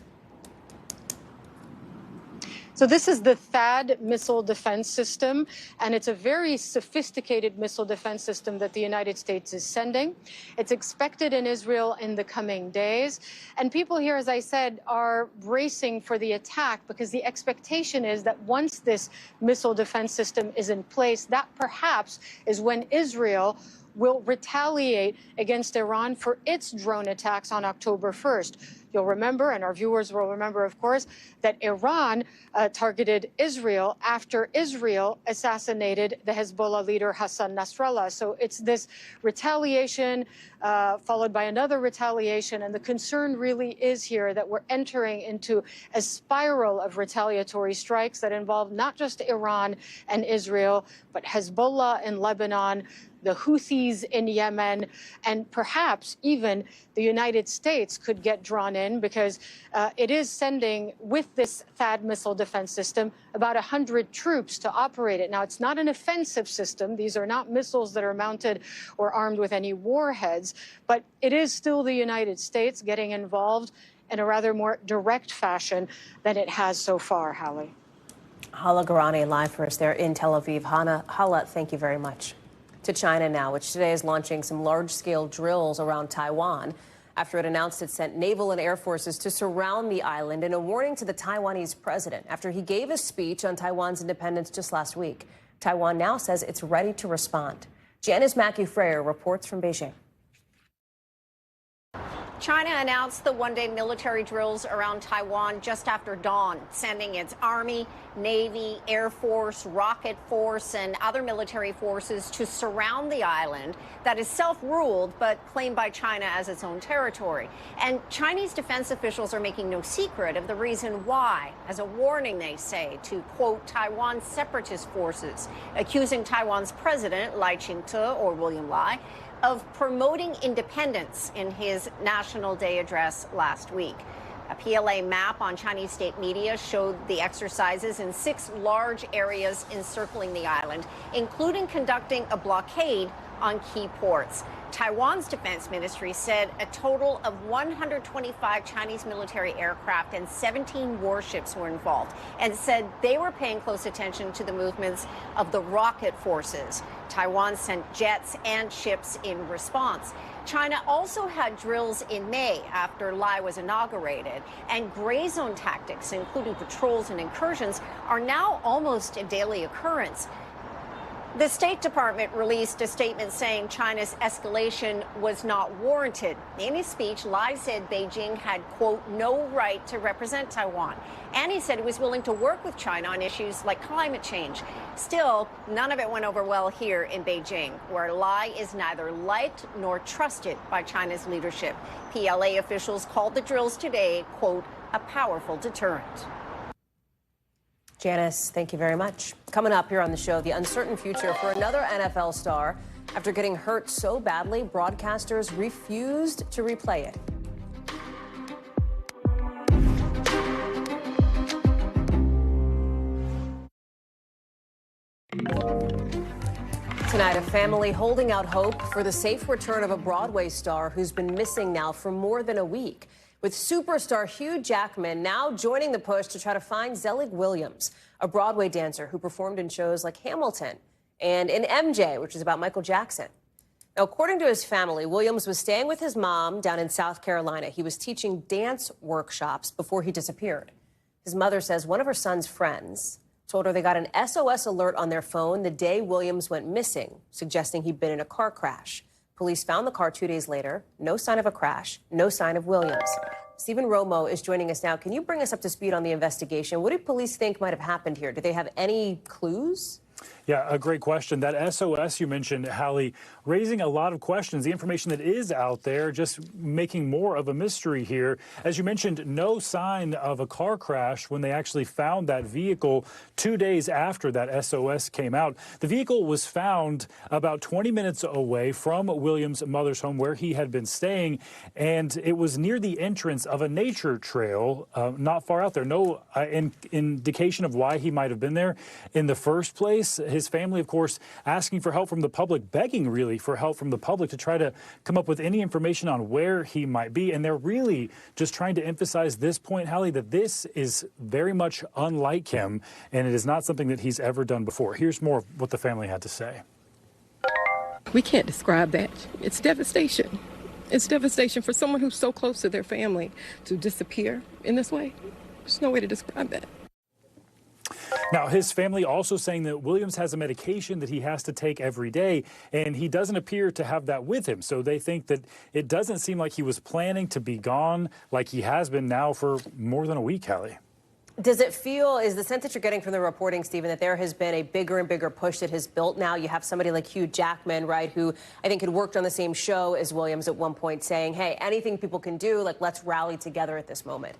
So this is the THAAD missile defense system, and it's a very sophisticated missile defense system that the United States is sending. It's expected in Israel in the coming days. And people here, as I said, are bracing for the attack because the expectation is that once this missile defense system is in place, that perhaps is when Israel will retaliate against Iran for its drone attacks on October 1st. You'll remember, and our viewers will remember, of course, that Iran targeted Israel after Israel assassinated the Hezbollah leader Hassan Nasrallah. So it's this retaliation followed by another retaliation. And the concern really is here that we're entering into a spiral of retaliatory strikes that involve not just Iran and Israel, but Hezbollah in Lebanon, the Houthis in Yemen, and perhaps even the United States could get drawn in because it is sending, with this THAAD missile defense system, about 100 troops to operate it. Now, it's not an offensive system. These are not missiles that are mounted or armed with any warheads, but it is still the United States getting involved in a rather more direct fashion than it has so far, Hallie. Hala Garani live for us there in Tel Aviv. Hala, thank you very much. To China now, which today is launching some large-scale drills around Taiwan after it announced it sent naval and air forces to surround the island in a warning to the Taiwanese president after he gave a speech on Taiwan's independence just last week. Taiwan now says it's ready to respond. Janice Mackey-Freyer reports from Beijing. China announced the one-day military drills around Taiwan just after dawn, sending its Army, Navy, Air Force, Rocket Force, and other military forces to surround the island that is self-ruled but claimed by China as its own territory. And Chinese defense officials are making no secret of the reason why, as a warning, they say, to, quote, Taiwan's separatist forces, accusing Taiwan's president, Lai Ching-te, or William Lai, of promoting independence in his National Day address last week. A PLA map on Chinese state media showed the exercises in 6 large areas encircling the island, including conducting a blockade on key ports. Taiwan's defense ministry said a total of 125 Chinese military aircraft and 17 warships were involved, and said they were paying close attention to the movements of the rocket forces. Taiwan sent jets and ships in response. China also had drills in May after Lai was inaugurated, and gray zone tactics, including patrols and incursions, are now almost a daily occurrence. The State Department released a statement saying China's escalation was not warranted. In his speech, Lai said Beijing had, quote, no right to represent Taiwan. And he said he was willing to work with China on issues like climate change. Still, none of it went over well here in Beijing, where Lai is neither liked nor trusted by China's leadership. PLA officials called the drills today, quote, a powerful deterrent. Janice, thank you very much. Coming up here on the show, the uncertain future for another NFL star. After getting hurt so badly, broadcasters refused to replay it. Tonight, a family holding out hope for the safe return of a Broadway star who's been missing now for more than a week, with superstar Hugh Jackman now joining the push to try to find Zelig Williams, a Broadway dancer who performed in shows like Hamilton and in MJ, which is about Michael Jackson. Now, according to his family, Williams was staying with his mom down in South Carolina. He was teaching dance workshops before he disappeared. His mother says one of her son's friends told her they got an SOS alert on their phone the day Williams went missing, suggesting he'd been in a car crash. Police found the car 2 days later. No sign of a crash, no sign of Williams. Stephen Romo is joining us now. Can you bring us up to speed on the investigation? What do police think might have happened here? Do they have any clues? Yeah, a great question. That SOS you mentioned, Hallie, raising a lot of questions. The information that is out there just making more of a mystery here. As you mentioned, no sign of a car crash when they actually found that vehicle 2 days after that SOS came out. The vehicle was found about 20 minutes away from Williams' mother's home where he had been staying, and it was near the entrance of a nature trail not far out there. No indication of why he might have been there in the first place. His family, of course, asking for help from the public, begging really for help from the public to try to come up with any information on where he might be. And they're really just trying to emphasize this point, Hallie, that this is very much unlike him, and it is not something that he's ever done before. Here's more of what the family had to say. We can't describe that. It's devastation. It's devastation for someone who's so close to their family to disappear in this way. There's no way to describe that. Now, his family also saying that Williams has a medication that he has to take every day, and he doesn't appear to have that with him. So they think that it doesn't seem like he was planning to be gone like he has been now for more than a week, Hallie. Does it feel, is the sense that you're getting from the reporting, Stephen, that there has been a bigger and bigger push that has built now? You have somebody like Hugh Jackman, right, who I think had worked on the same show as Williams at one point, saying, hey, anything people can do, like, let's rally together at this moment.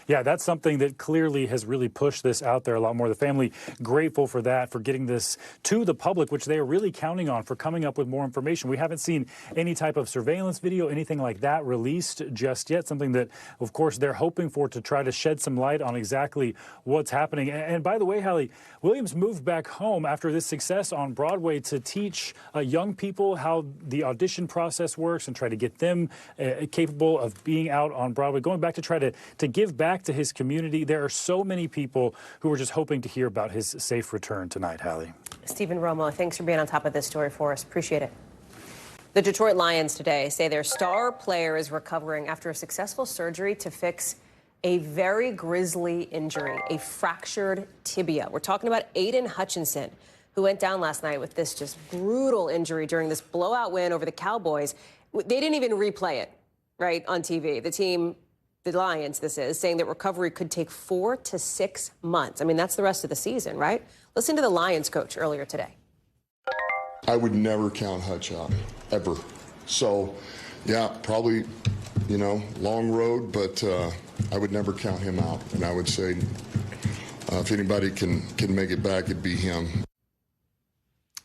Yeah, that's something that clearly has really pushed this out there a lot more. The family grateful for that, for getting this to the public, which they are really counting on for coming up with more information. We haven't seen any type of surveillance video, anything like that released just yet, something that, of course, they're hoping for to try to shed some light on exactly what's happening. And by the way, Hallie, Williams moved back home after this success on Broadway to teach young people how the audition process works and try to get them capable of being out on Broadway, going back to try to give back to his community. There are so many people who are just hoping to hear about his safe return tonight, Hallie. Stephen Romo, thanks for being on top of this story for us. Appreciate it. The Detroit Lions today say their star player is recovering after a successful surgery to fix a very grisly injury, a fractured tibia. We're talking about Aiden Hutchinson, who went down last night with this just brutal injury during this blowout win over the Cowboys. They didn't even replay it, right, on TV. The team, the Lions, this is, saying that recovery could take 4 to 6 months. I mean, that's the rest of the season, right? Listen to the Lions coach earlier today. I would never count Hutch out, ever. So, yeah, probably, you know, long road, but I would never count him out. And I would say if anybody can make it back, it'd be him.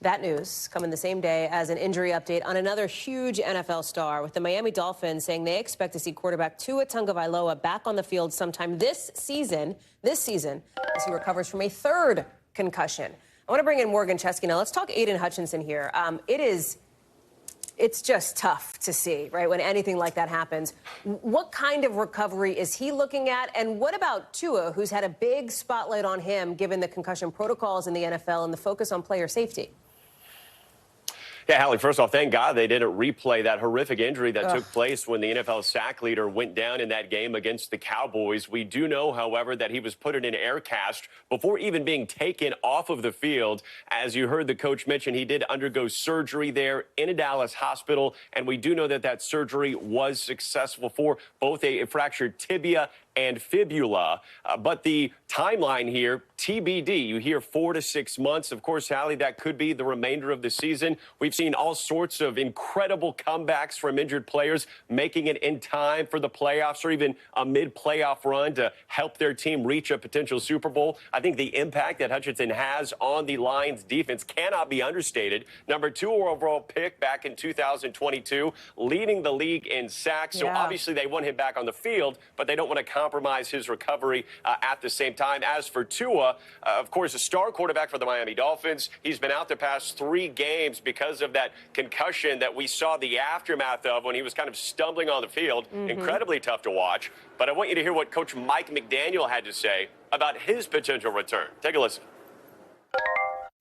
That news coming the same day as an injury update on another huge NFL star, with the Miami Dolphins saying they expect to see quarterback Tua Tagovailoa back on the field sometime this season as he recovers from a third concussion. I want to bring in Morgan Chesky now. Let's talk Aiden Hutchinson here. It is it's just tough to see, right, when anything like that happens. What kind of recovery is he looking at? And what about Tua, who's had a big spotlight on him, given the concussion protocols in the NFL and the focus on player safety? Yeah, Hallie, first off, thank God they didn't replay that horrific injury that took place when the NFL sack leader went down in that game against the Cowboys. We do know, however, that he was put in an air cast before even being taken off of the field. As you heard the coach mention, he did undergo surgery there in a Dallas hospital, and we do know that that surgery was successful for both a fractured tibia and fibula. But the timeline here, TBD, you hear 4 to 6 months. Of course, Hallie, that could be the remainder of the season. We've seen all sorts of incredible comebacks from injured players, making it in time for the playoffs or even a mid-playoff run to help their team reach a potential Super Bowl. I think the impact that Hutchinson has on the Lions defense cannot be understated. Number 2 overall pick back in 2022, leading the league in sacks. So obviously they want him back on the field, but they don't want to compromise his recovery at the same time. As for Tua, of course, a star quarterback for the Miami Dolphins. He's been out the past 3 games because of that concussion that we saw the aftermath of when he was kind of stumbling on the field. Incredibly tough to watch. But I want you to hear what Coach Mike McDaniel had to say about his potential return. Take a listen.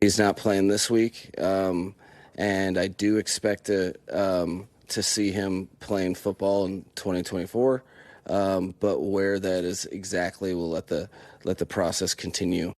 He's not playing this week, and I do expect to see him playing football in 2024. But where that is exactly, we'll let the process continue.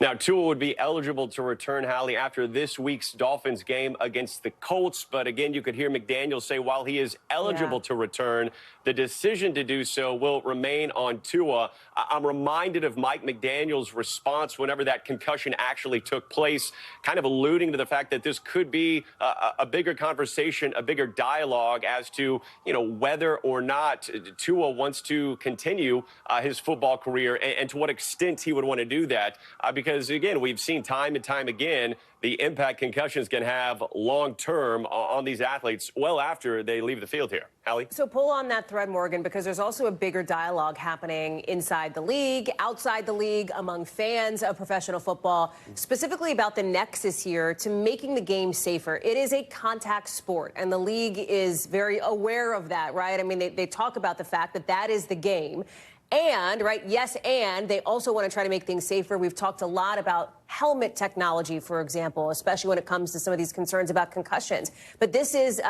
Now, Tua would be eligible to return, Hallie, after this week's Dolphins game against the Colts. But again, you could hear McDaniel say while he is eligible to return, the decision to do so will remain on Tua. I'm reminded of Mike McDaniel's response whenever that concussion actually took place, kind of alluding to the fact that this could be a bigger conversation, a bigger dialogue as to, whether or not Tua wants to continue his football career and to what extent he would want to do that. Because, again, we've seen time and time again the impact concussions can have long-term on these athletes well after they leave the field here. Hallie? So pull on that thread, Morgan, because there's also a bigger dialogue happening inside the league, outside the league, among fans of professional football, specifically about the nexus here to making the game safer. It is a contact sport, and the league is very aware of that, right? I mean, they talk about the fact that that is the game. And, right, yes, and they also want to try to make things safer. We've talked a lot about helmet technology, for example, especially when it comes to some of these concerns about concussions. But this is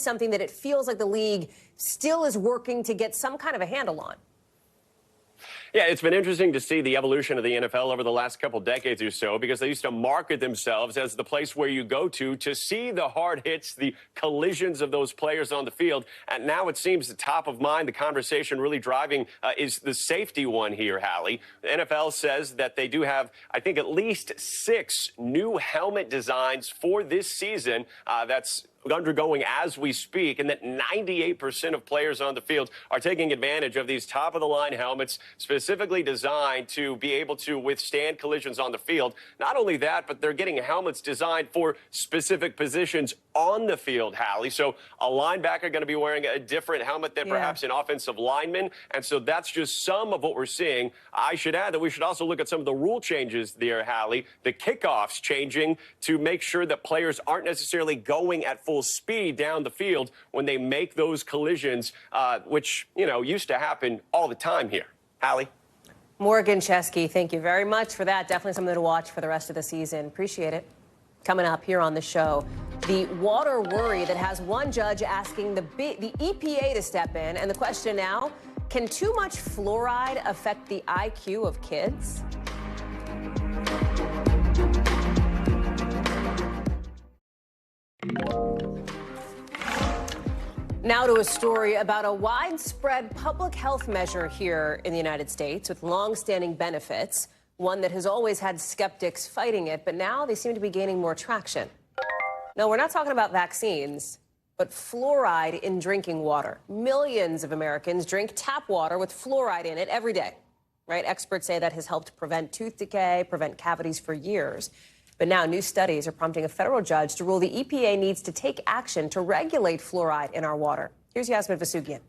something that it feels like the league still is working to get some kind of a handle on. Yeah, it's been interesting to see the evolution of the NFL over the last couple decades or so, because they used to market themselves as the place where you go to see the hard hits, the collisions of those players on the field. And now it seems the top of mind, the conversation really driving is the safety one here, Hallie. The NFL says that they do have, I think, at least 6 new helmet designs for this season. That's undergoing as we speak, and that 98% of players on the field are taking advantage of these top-of-the-line helmets specifically designed to be able to withstand collisions on the field. Not only that, but they're getting helmets designed for specific positions on the field, Hallie. So a linebacker going to be wearing a different helmet than perhaps an offensive lineman, and so that's just some of what we're seeing. I should add that we should also look at some of the rule changes there, Hallie. The kickoffs changing to make sure that players aren't necessarily going at full speed down the field when they make those collisions, which, used to happen all the time here. Hallie? Morgan Chesky, thank you very much for that. Definitely something to watch for the rest of the season. Appreciate it. Coming up here on the show, the water worry that has one judge asking the EPA to step in. And the question now, can too much fluoride affect the IQ of kids? Now to a story about a widespread public health measure here in the United States with long-standing benefits, one that has always had skeptics fighting it, but now they seem to be gaining more traction. No, we're not talking about vaccines, but fluoride in drinking water. Millions of Americans drink tap water with fluoride in it every day, right? Experts say that has helped prevent tooth decay, prevent cavities for years. But now new studies are prompting a federal judge to rule the EPA needs to take action to regulate fluoride in our water. Here's Yasmin Vasugian.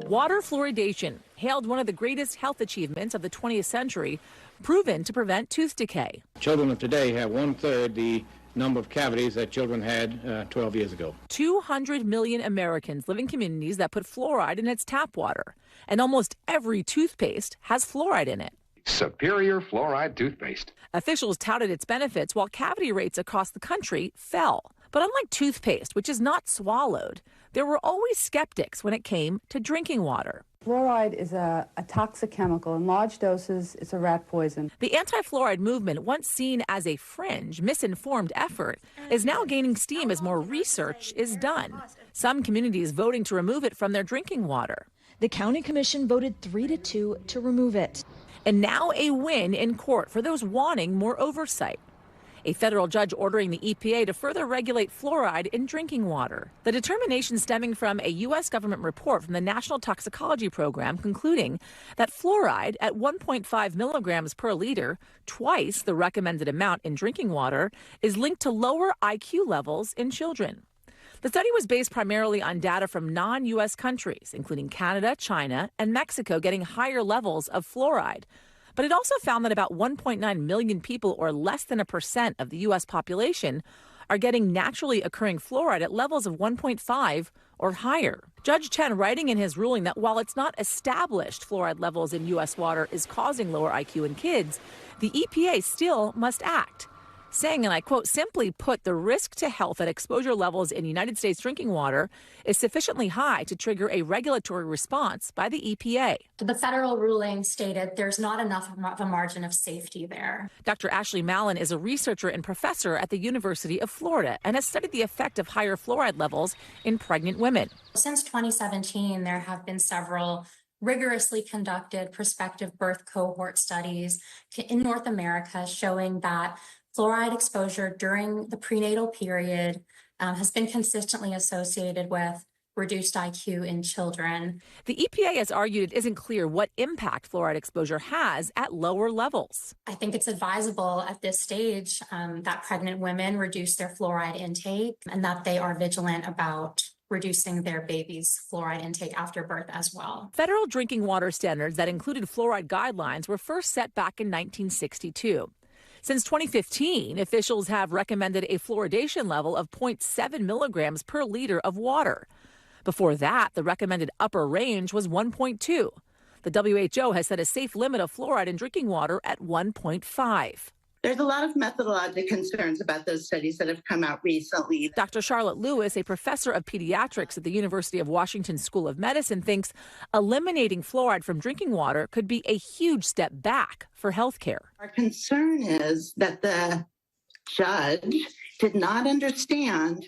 Water fluoridation, hailed one of the greatest health achievements of the 20th century, proven to prevent tooth decay. Children of today have 1/3 the number of cavities that children had 12 years ago. 200 million Americans live in communities that put fluoride in its tap water, and almost every toothpaste has fluoride in it. Superior fluoride toothpaste. Officials touted its benefits while cavity rates across the country fell. But unlike toothpaste, which is not swallowed, there were always skeptics when it came to drinking water. Fluoride is a toxic chemical. In large doses, it's a rat poison. The anti-fluoride movement, once seen as a fringe, misinformed effort, is now gaining steam as more research is done. Some communities voting to remove it from their drinking water. The county commission voted 3-2 to remove it. And now a win in court for those wanting more oversight. A federal judge ordering the EPA to further regulate fluoride in drinking water. The determination stemming from a U.S. government report from the National Toxicology Program concluding that fluoride at 1.5 milligrams per liter, twice the recommended amount in drinking water, is linked to lower IQ levels in children. The study was based primarily on data from non-U.S. countries, including Canada, China, and Mexico, getting higher levels of fluoride. But it also found that about 1.9 million people, or less than 1% of the U.S. population, are getting naturally occurring fluoride at levels of 1.5 or higher. Judge Chen writing in his ruling that while it's not established fluoride levels in U.S. water is causing lower IQ in kids, the EPA still must act, saying, and I quote, simply put, the risk to health at exposure levels in United States drinking water is sufficiently high to trigger a regulatory response by the EPA. The federal ruling stated there's not enough of a margin of safety there. Dr. Ashley Mallon is a researcher and professor at the University of Florida and has studied the effect of higher fluoride levels in pregnant women. Since 2017, there have been several rigorously conducted prospective birth cohort studies in North America showing that fluoride exposure during the prenatal period has been consistently associated with reduced IQ in children. The EPA has argued it isn't clear what impact fluoride exposure has at lower levels. I think it's advisable at this stage that pregnant women reduce their fluoride intake and that they are vigilant about reducing their baby's fluoride intake after birth as well. Federal drinking water standards that included fluoride guidelines were first set back in 1962. Since 2015, officials have recommended a fluoridation level of 0.7 milligrams per liter of water. Before that, the recommended upper range was 1.2. The WHO has set a safe limit of fluoride in drinking water at 1.5. There's a lot of methodologic concerns about those studies that have come out recently. Dr. Charlotte Lewis, a professor of pediatrics at the University of Washington School of Medicine, thinks eliminating fluoride from drinking water could be a huge step back for healthcare. Our concern is that the judge did not understand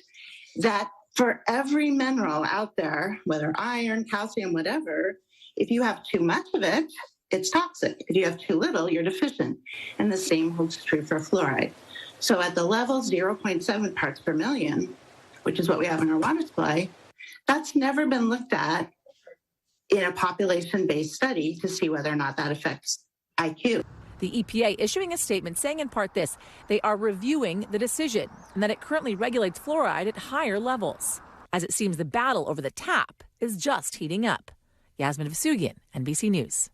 that for every mineral out there, whether iron, calcium, whatever, if you have too much of it, it's toxic. If you have too little, you're deficient. And the same holds true for fluoride. So at the level 0.7 parts per million, which is what we have in our water supply, that's never been looked at in a population-based study to see whether or not that affects IQ. The EPA issuing a statement saying in part this: they are reviewing the decision and that it currently regulates fluoride at higher levels. As it seems the battle over the tap is just heating up. Yasmin Vasugian, NBC News.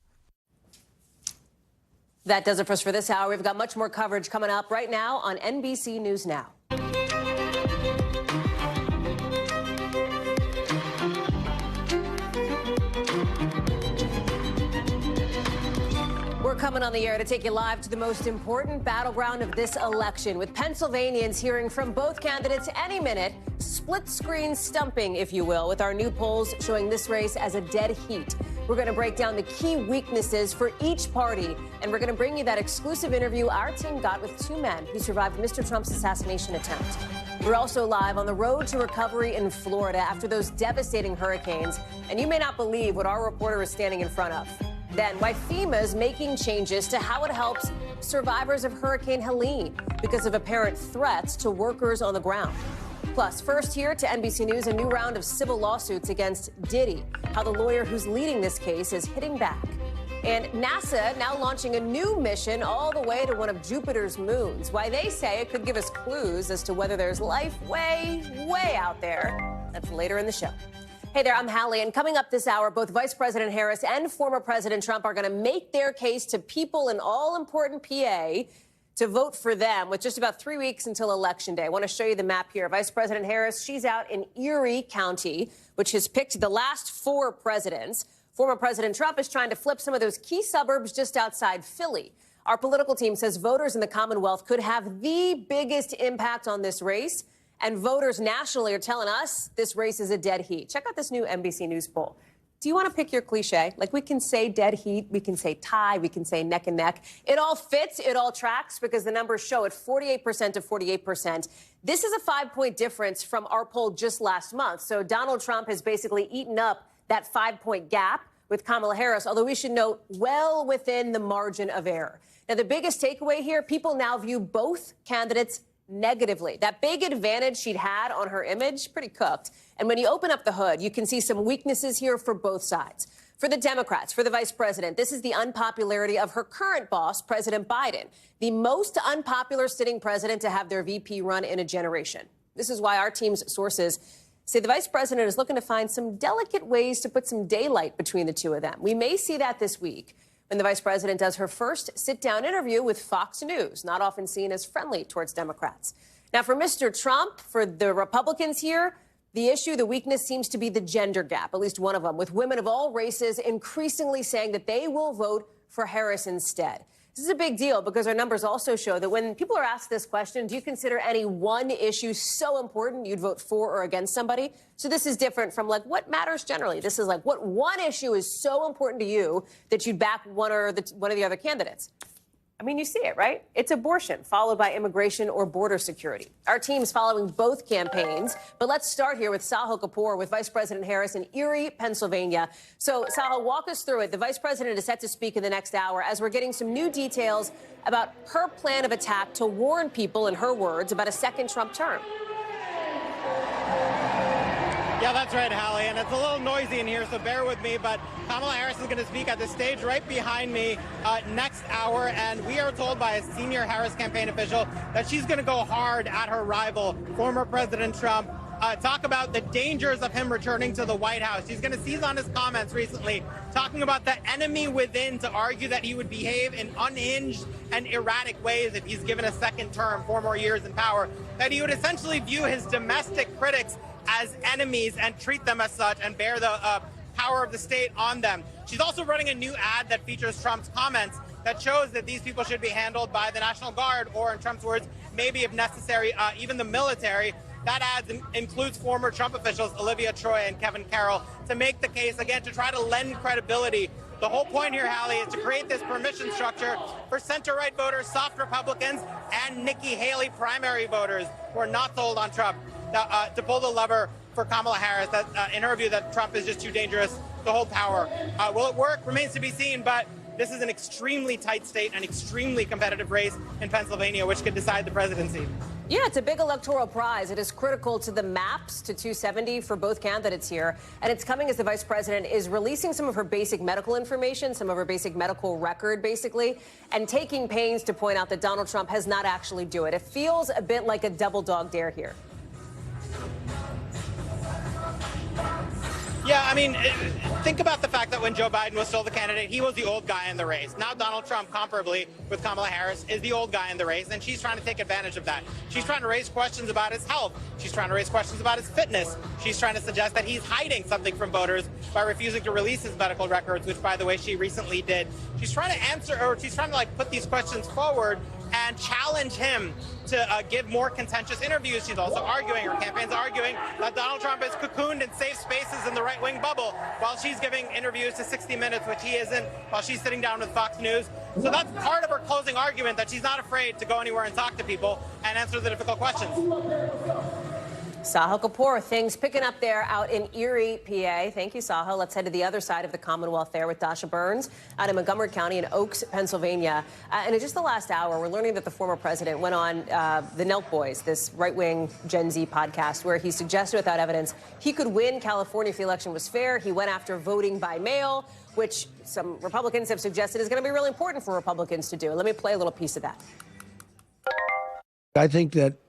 That does it for us for this hour. We've got much more coverage coming up right now on NBC News Now. We're coming on the air to take you live to the most important battleground of this election, with Pennsylvanians hearing from both candidates any minute. Split-screen stumping, if you will, with our new polls showing this race as a dead heat. We're going to break down the key weaknesses for each party, and we're going to bring you that exclusive interview our team got with two men who survived Mr. Trump's assassination attempt. We're also live on the road to recovery in Florida after those devastating hurricanes, and you may not believe what our reporter is standing in front of. Then, why FEMA is making changes to how it helps survivors of Hurricane Hallie because of apparent threats to workers on the ground. Plus, first here to NBC News, a new round of civil lawsuits against Diddy, how the lawyer who's leading this case is hitting back. And NASA now launching a new mission all the way to one of Jupiter's moons. Why they say it could give us clues as to whether there's life way, way out there. That's later in the show. Hey there, I'm Hallie, and coming up this hour, both Vice President Harris and former President Trump are going to make their case to people in all-important PA. to vote for them with just about 3 weeks until Election Day. I want to show you the map here. Vice President Harris, she's out in Erie County, which has picked the last 4 presidents. Former President Trump is trying to flip some of those key suburbs just outside Philly. Our political team says voters in the Commonwealth could have the biggest impact on this race, and voters nationally are telling us this race is a dead heat. Check out this new NBC News poll. Do you want to pick your cliche? Like, we can say dead heat, we can say tie, we can say neck and neck. It all fits, it all tracks, because the numbers show it 48% to 48%. This is a 5-point difference from our poll just last month. So Donald Trump has basically eaten up that 5-point gap with Kamala Harris, although we should note well within the margin of error. Now, the biggest takeaway here, people now view both candidates negatively. That big advantage she'd had on her image, pretty cooked. And when you open up the hood, you can see some weaknesses here for both sides. For the Democrats, for the vice president, this is the unpopularity of her current boss, President Biden, the most unpopular sitting president to have their VP run in a generation. This is why our team's sources say the vice president is looking to find some delicate ways to put some daylight between the two of them. We may see that this week when the vice president does her first sit-down interview with Fox News, not often seen as friendly towards Democrats. Now, for Mr. Trump, for the Republicans here, the issue, the weakness seems to be the gender gap, at least one of them, with women of all races increasingly saying that they will vote for Harris instead. This is a big deal because our numbers also show that when people are asked this question, do you consider any one issue so important you'd vote for or against somebody? So this is different from like what matters generally. This is like what one issue is so important to you that you'd back one of the other candidates. I mean, you see it, right? It's abortion, followed by immigration or border security. Our team's following both campaigns, but let's start here with Sahil Kapoor with Vice President Harris in Erie, Pennsylvania. So, Sahil, walk us through it. The Vice President is set to speak in the next hour as we're getting some new details about her plan of attack to warn people, in her words, about a second Trump term. Yeah, that's right, Hallie, and it's a little noisy in here, so bear with me, but Kamala Harris is going to speak at the stage right behind me next hour, and we are told by a senior Harris campaign official that she's going to go hard at her rival, former President Trump, talk about the dangers of him returning to the White House. She's going to seize on his comments recently, talking about the enemy within to argue that he would behave in unhinged and erratic ways if he's given a second term, 4 more years in power, that he would essentially view his domestic critics as enemies and treat them as such and bear the power of the state on them. She's also running a new ad that features Trump's comments that shows that these people should be handled by the National Guard or, in Trump's words, maybe if necessary, even the military. That ad includes former Trump officials Olivia Troy and Kevin Carroll to make the case, again, to try to lend credibility. The whole point here, Hallie, is to create this permission structure for center-right voters, soft Republicans, and Nikki Haley primary voters who are not sold on Trump to pull the lever for Kamala Harris. That, in her view, that Trump is just too dangerous to hold power. Will it work? Remains to be seen, but this is an extremely tight state, an extremely competitive race in Pennsylvania, which could decide the presidency. Yeah, it's a big electoral prize. It is critical to the maps to 270 for both candidates here. And it's coming as the vice president is releasing some of her basic medical information, some of her basic medical record, basically, and taking pains to point out that Donald Trump has not actually do it. It feels a bit like a double dog dare here. Yeah, I mean, think about the fact that when Joe Biden was still the candidate, he was the old guy in the race. Now Donald Trump, comparably with Kamala Harris, is the old guy in the race, and she's trying to take advantage of that. She's trying to raise questions about his health. She's trying to raise questions about his fitness. She's trying to suggest that he's hiding something from voters by refusing to release his medical records, which, by the way, she recently did. She's trying to answer, or she's trying to, like, put these questions forward and challenge him to give more contentious interviews. She's also arguing, her campaign's arguing, that Donald Trump is cocooned in safe spaces in the right-wing bubble while she's giving interviews to 60 Minutes, which he isn't, while she's sitting down with Fox News. So that's part of her closing argument, that she's not afraid to go anywhere and talk to people and answer the difficult questions. Sahil Kapoor, things picking up there out in Erie, PA. Thank you, Sahil. Let's head to the other side of the Commonwealth there with Dasha Burns out in Montgomery County in Oaks, Pennsylvania. And in just the last hour, we're learning that the former president went on the Nelk Boys, this right-wing Gen Z podcast, where he suggested without evidence he could win California if the election was fair. He went after voting by mail, which some Republicans have suggested is going to be really important for Republicans to do. Let me play a little piece of that. I think that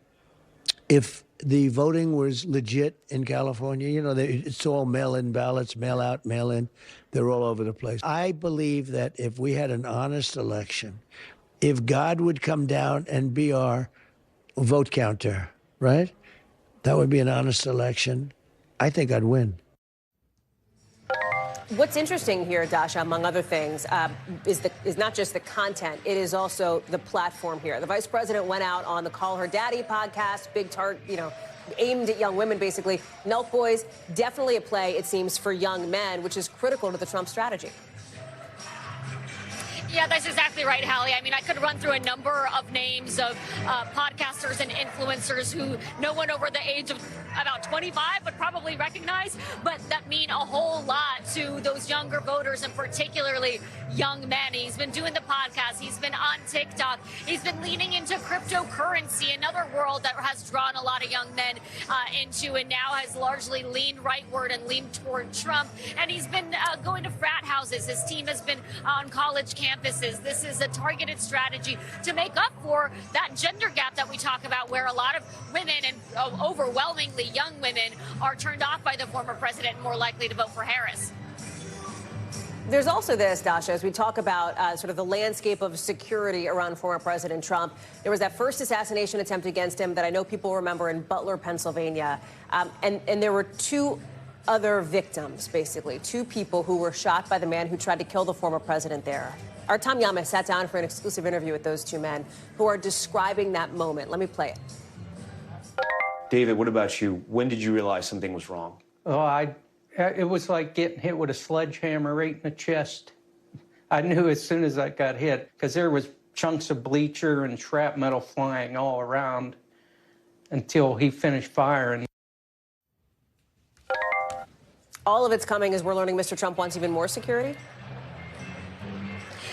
if the voting was legit in California, you know, it's all mail-in ballots, mail-out, mail-in. They're all over the place. I believe that if we had an honest election if God would come down and be our vote counter, right? That would be an honest election. I think I'd win. What's interesting here, Dasha, among other things, is not just the content. It is also the platform here. The vice president went out on the Call Her Daddy podcast, aimed at young women, basically. Milk Boys, definitely a play, it seems, for young men, which is critical to the Trump strategy. Yeah, that's exactly right, Hallie. I mean, I could run through a number of names of podcasters and influencers who no one over the age of about 25 would probably recognize, but that mean a whole lot to those younger voters and particularly young men. He's been doing the podcast. He's been on TikTok. He's been leaning into cryptocurrency, another world that has drawn a lot of young men into and now has largely leaned rightward and leaned toward Trump. And he's been going to frat houses. His team has been on college campuses. This is a targeted strategy to make up for that gender gap that we talk about, where a lot of women, and overwhelmingly young women, are turned off by the former president and more likely to vote for Harris. There's also this, Dasha, as we talk about sort of the landscape of security around former President Trump. There was that first assassination attempt against him that I know people remember in Butler, Pennsylvania. And there were two other victims, basically, two people who were shot by the man who tried to kill the former president there. Our Tom Yama sat down for an exclusive interview with those two men who are describing that moment. Let me play it. David, what about you? When did you realize something was wrong? Oh, it was like getting hit with a sledgehammer right in the chest. I knew as soon as I got hit, because there was chunks of bleacher and shrapnel flying all around until he finished firing. All of it's coming as we're learning Mr. Trump wants even more security?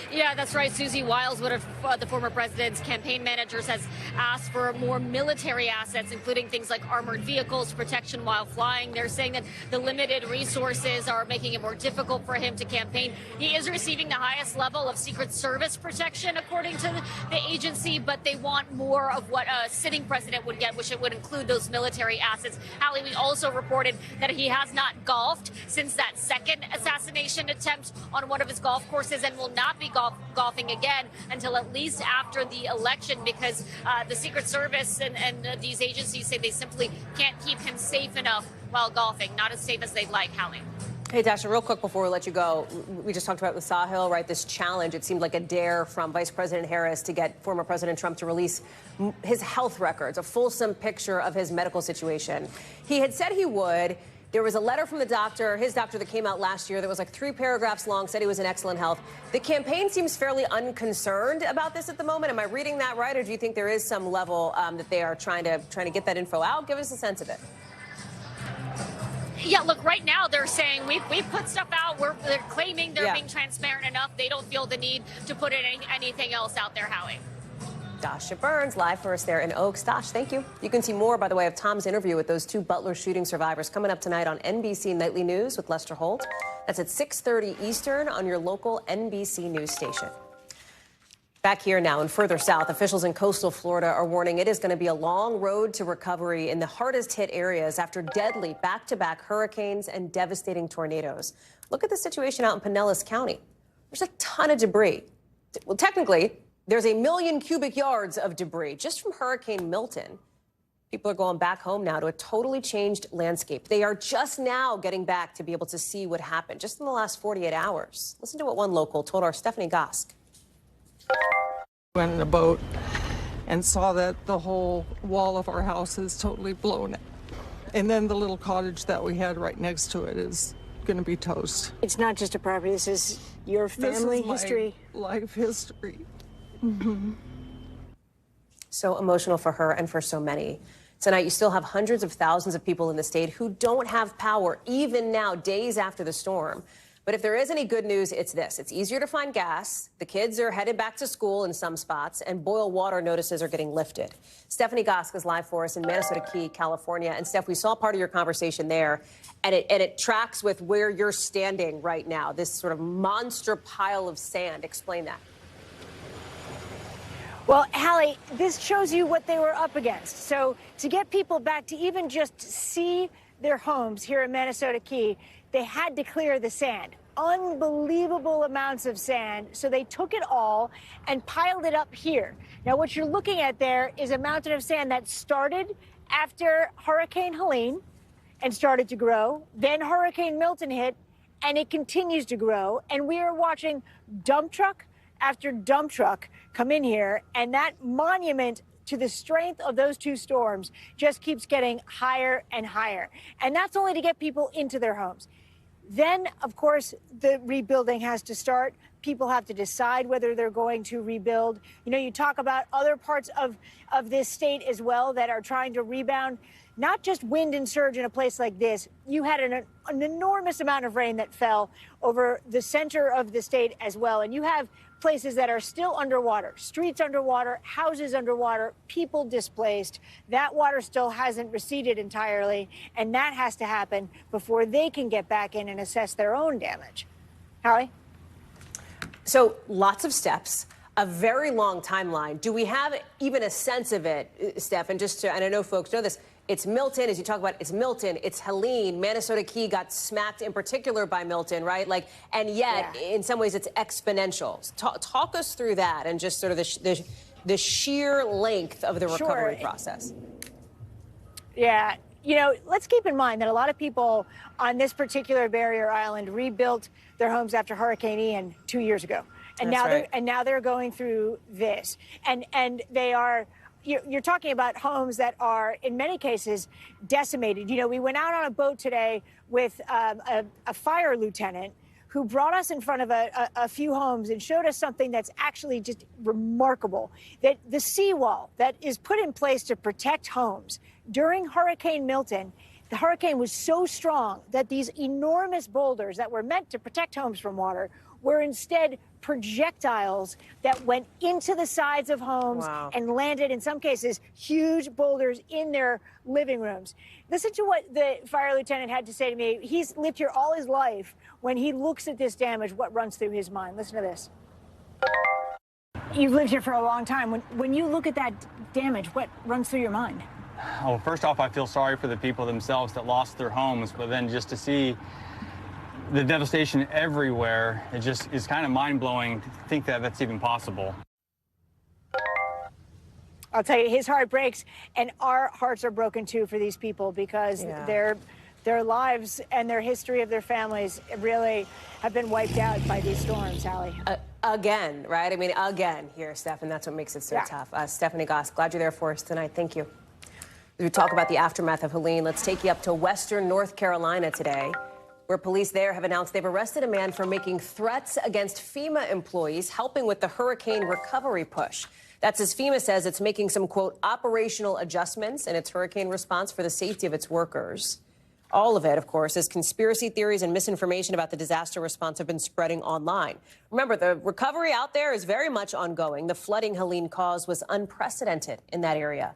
Yeah, that's right. Susie Wiles, one of the former president's campaign managers, has asked for more military assets, including things like armored vehicles, protection while flying. They're saying that the limited resources are making it more difficult for him to campaign. He is receiving the highest level of Secret Service protection, according to the agency, but they want more of what a sitting president would get, which it would include those military assets. Hallie, we also reported that he has not golfed since that second assassination attempt on one of his golf courses and will not be golfing again until at least after the election, because the Secret Service and these agencies say they simply can't keep him safe enough while golfing, not as safe as they'd like. Hallie. Hey, Dasha, real quick before we let you go, we just talked about with Sahil, right, this challenge. It seemed like a dare from Vice President Harris to get former President Trump to release his health records, a fulsome picture of his medical situation. He had said he would. There was a letter from the doctor, his doctor, that came out last year that was like 3 paragraphs long, said he was in excellent health. The campaign seems fairly unconcerned about this at the moment. Am I reading that right, or do you think there is some level that they are trying to get that info out? Give us a sense of it. Yeah, look, right now they're saying we've put stuff out. They're claiming they're being transparent enough. They don't feel the need to put anything else out there, Hallie. Dasha Burns, live for us there in Oaks. Dash, thank you. You can see more, by the way, of Tom's interview with those 2 Butler shooting survivors coming up tonight on NBC Nightly News with Lester Holt. That's at 6:30 Eastern on your local NBC News station. Back here now and further south, officials in coastal Florida are warning it is going to be a long road to recovery in the hardest hit areas after deadly back-to-back hurricanes and devastating tornadoes. Look at the situation out in Pinellas County. There's a ton of debris. Well, technically, there's 1 million cubic yards of debris just from Hurricane Milton. People are going back home now to a totally changed landscape. They are just now getting back to be able to see what happened just in the last 48 hours. Listen to what one local told our Stephanie Gosk. Went in a boat and saw that the whole wall of our house is totally blown out. And then the little cottage that we had right next to it is going to be toast. It's not just a property. This is your family history. Life history. Mm-hmm. So emotional for her and for so many. Tonight, you still have hundreds of thousands of people in the state who don't have power, even now, days after the storm. But if there is any good news, it's this. It's easier to find gas. The kids are headed back to school in some spots, and boil water notices are getting lifted. Stephanie Gosk is live for us in Manasota Key, California. And Steph, we saw part of your conversation there, and it tracks with where you're standing right now, this sort of monster pile of sand. Explain that. Well, Hallie, this shows you what they were up against. So to get people back to even just see their homes here in Manasota Key, they had to clear the sand. unbelievable amounts of sand. So they took it all and piled it up here. Now, what you're looking at there is a mountain of sand that started after Hurricane Helene and started to grow. Then Hurricane Milton hit, and it continues to grow. And we are watching dump truck after dump truck come in here, and that monument to the strength of those two storms just keeps getting higher and higher. And that's only to get people into their homes. Then, of course, the rebuilding has to start. People have to decide whether they're going to rebuild. You know, you talk about other parts of this state as well that are trying to rebound. Not just wind and surge in a place like this. You had an enormous amount of rain that fell over the center of the state as well. And you have places that are still underwater, streets underwater, houses underwater, people displaced. That water still hasn't receded entirely, and that has to happen before they can get back in and assess their own damage. Hallie? So lots of steps, a very long timeline. Do we have even a sense of it, Steph? And and I know folks know this, it's Milton, as you talk about, it's Milton, it's Helene, Manasota Key got smacked in particular by Milton, right? Like, and yet, in some ways, it's exponential. Talk us through that and just sort of the sheer length of the recovery process. Yeah. You know, let's keep in mind that a lot of people on this particular barrier island rebuilt their homes after Hurricane Ian 2 years ago. And now they're going through this. And they are... You're talking about homes that are, in many cases, decimated. You know, we went out on a boat today with a fire lieutenant who brought us in front of a few homes and showed us something that's actually just remarkable. That the seawall that is put in place to protect homes during Hurricane Milton, the hurricane was so strong that these enormous boulders that were meant to protect homes from water were instead projectiles that went into the sides of homes and landed, in some cases, huge boulders in their living rooms. Listen to what the fire lieutenant had to say to me. He's lived here all his life. When he looks at this damage, what runs through his mind? Listen to this. You've lived here for a long time. When you look at that damage, what runs through your mind? Well, first off, I feel sorry for the people themselves that lost their homes, but then just to see the devastation everywhere, it just is kind of mind-blowing to think that that's even possible. I'll tell you, his heart breaks, and our hearts are broken too for these people because their lives and their history of their families really have been wiped out by these storms, Hallie. Again, right? I mean, again here, Steph, and that's what makes it so tough. Stephanie Goss, glad you're there for us tonight. Thank you. As we talk about the aftermath of Helene, let's take you up to Western North Carolina today, where police there have announced they've arrested a man for making threats against FEMA employees helping with the hurricane recovery push. That's as FEMA says it's making some, quote, operational adjustments in its hurricane response for the safety of its workers. All of it, of course, as conspiracy theories and misinformation about the disaster response have been spreading online. Remember, the recovery out there is very much ongoing. The flooding Helene caused was unprecedented in that area.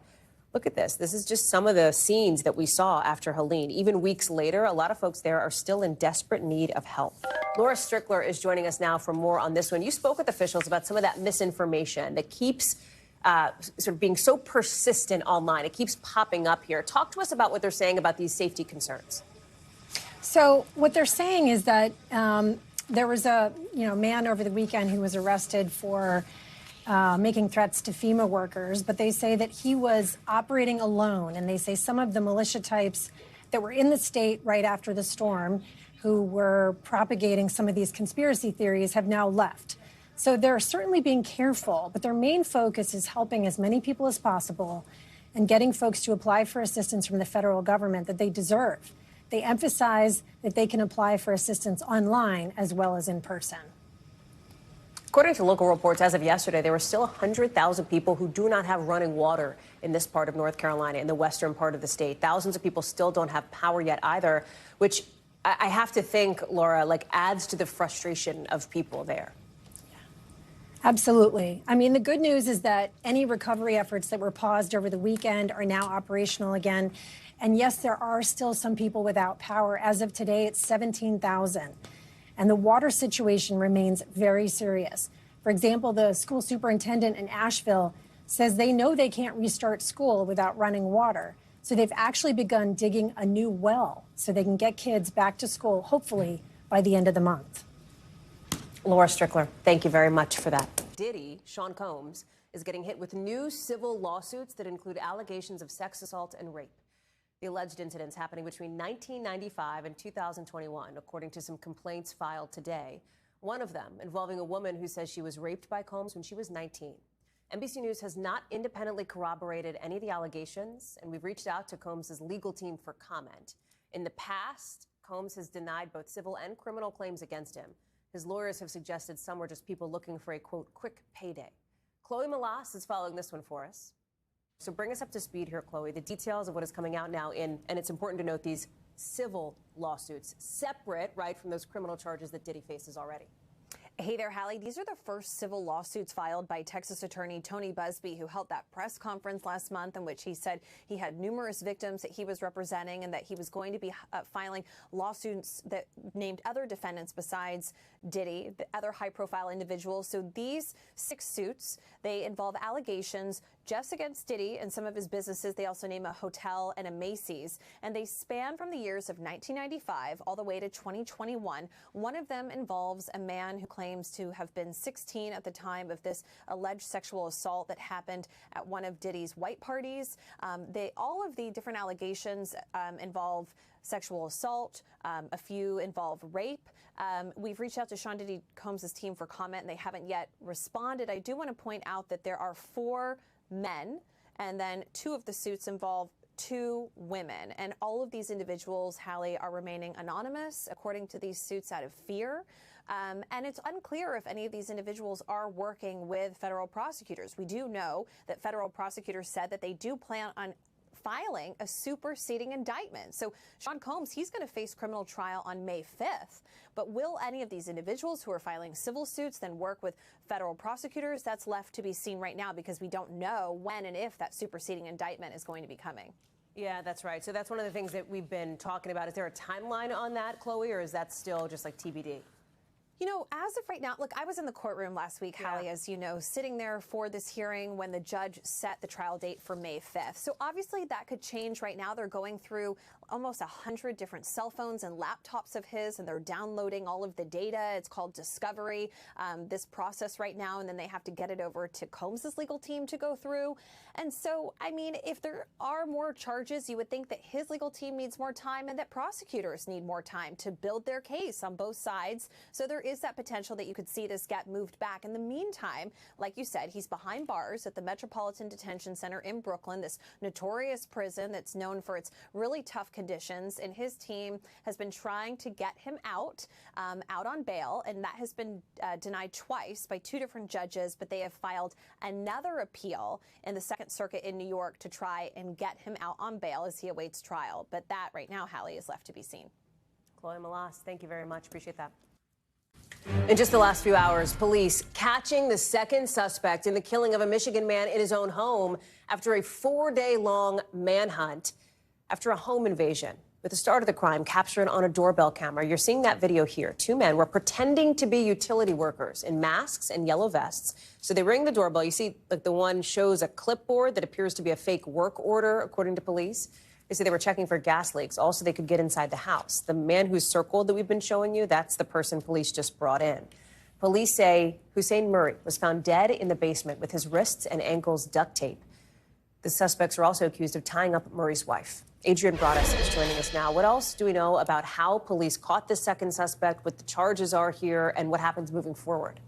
Look at this. This is just some of the scenes that we saw after Helene. Even weeks later, a lot of folks there are still in desperate need of help. Laura Strickler is joining us now for more on this one. You spoke with officials about some of that misinformation that keeps sort of being so persistent online. It keeps popping up here. Talk to us about what they're saying about these safety concerns. So what they're saying is that there was a man over the weekend who was arrested for making threats to FEMA workers, but they say that he was operating alone. And they say some of the militia types that were in the state right after the storm who were propagating some of these conspiracy theories have now left. So they're certainly being careful, but their main focus is helping as many people as possible and getting folks to apply for assistance from the federal government that they deserve. They emphasize that they can apply for assistance online as well as in person. According to local reports, as of yesterday, there were still 100,000 people who do not have running water in this part of North Carolina, in the western part of the state. Thousands of people still don't have power yet either, which I have to think, Laura, like adds to the frustration of people there. Absolutely. I mean, the good news is that any recovery efforts that were paused over the weekend are now operational again. And yes, there are still some people without power. As of today, it's 17,000. And the water situation remains very serious. For example, the school superintendent in Asheville says they know they can't restart school without running water. So they've actually begun digging a new well so they can get kids back to school, hopefully by the end of the month. Laura Strickler, thank you very much for that. Diddy, Sean Combs, is getting hit with new civil lawsuits that include allegations of sex assault and rape. The alleged incidents happening between 1995 and 2021, according to some complaints filed today. One of them involving a woman who says she was raped by Combs when she was 19. NBC News has not independently corroborated any of the allegations, and we've reached out to Combs' legal team for comment. In the past, Combs has denied both civil and criminal claims against him. His lawyers have suggested some were just people looking for a, quote, quick payday. Chloe Malas is following this one for us. So bring us up to speed here, Chloe. The details of what is coming out now and it's important to note these civil lawsuits, separate, right, from those criminal charges that Diddy faces already. Hey there, Hallie. These are the first civil lawsuits filed by Texas attorney Tony Busby, who held that press conference last month in which he said he had numerous victims that he was representing and that he was going to be filing lawsuits that named other defendants besides Diddy, the other high-profile individuals. So these 6 suits, they involve allegations just against Diddy and some of his businesses. They also name a hotel and a Macy's, and they span from the years of 1995 all the way to 2021. One of them involves a man who claims to have been 16 at the time of this alleged sexual assault that happened at one of Diddy's white parties. All of the different allegations involve sexual assault. A few involve rape. We've reached out to Sean Diddy Combs' team for comment, and they haven't yet responded. I do want to point out that there are 4 men, and then 2 of the suits involve 2 women. And all of these individuals, Hallie, are remaining anonymous, according to these suits, out of fear. And it's unclear if any of these individuals are working with federal prosecutors. We do know that federal prosecutors said that they do plan on filing a superseding indictment. So Sean Combs, he's going to face criminal trial on May 5th. But will any of these individuals who are filing civil suits then work with federal prosecutors? That's left to be seen right now because we don't know when and if that superseding indictment is going to be coming. Yeah, that's right. So that's one of the things that we've been talking about. Is there a timeline on that, Chloe, or is that still just like TBD? You know, as of right now, look, I was in the courtroom last week, Hallie, as you know, sitting there for this hearing when the judge set the trial date for May 5th. So obviously that could change right now. They're going through almost 100 different cell phones and laptops of his, and they're downloading all of the data. It's called discovery, this process right now, and then they have to get it over to Combs' legal team to go through. And so, I mean, if there are more charges, you would think that his legal team needs more time and that prosecutors need more time to build their case on both sides. So there is that potential that you could see this get moved back. In the meantime, like you said, he's behind bars at the Metropolitan Detention Center in Brooklyn, this notorious prison that's known for its really tough conditions. And his team has been trying to get him out on bail, and that has been denied twice by 2 different judges, but they have filed another appeal in the Second Circuit in New York to try and get him out on bail as he awaits trial. But that right now, Hallie, is left to be seen. Chloe Malas, thank you very much. Appreciate that. In just the last few hours, police catching the second suspect in the killing of a Michigan man in his own home after a 4-day-long manhunt after a home invasion. With the start of the crime captured on a doorbell camera, you're seeing that video here. 2 men were pretending to be utility workers in masks and yellow vests. So they ring the doorbell. You see, like, the one shows a clipboard that appears to be a fake work order, according to police. They say they were checking for gas leaks. Also, they could get inside the house. The man who's circled that we've been showing you, that's the person police just brought in. Police say Hussein Murray was found dead in the basement with his wrists and ankles duct taped. The suspects are also accused of tying up Murray's wife. Adrian Broaddus is joining us now. What else do we know about how police caught the second suspect, what the charges are here, and what happens moving forward?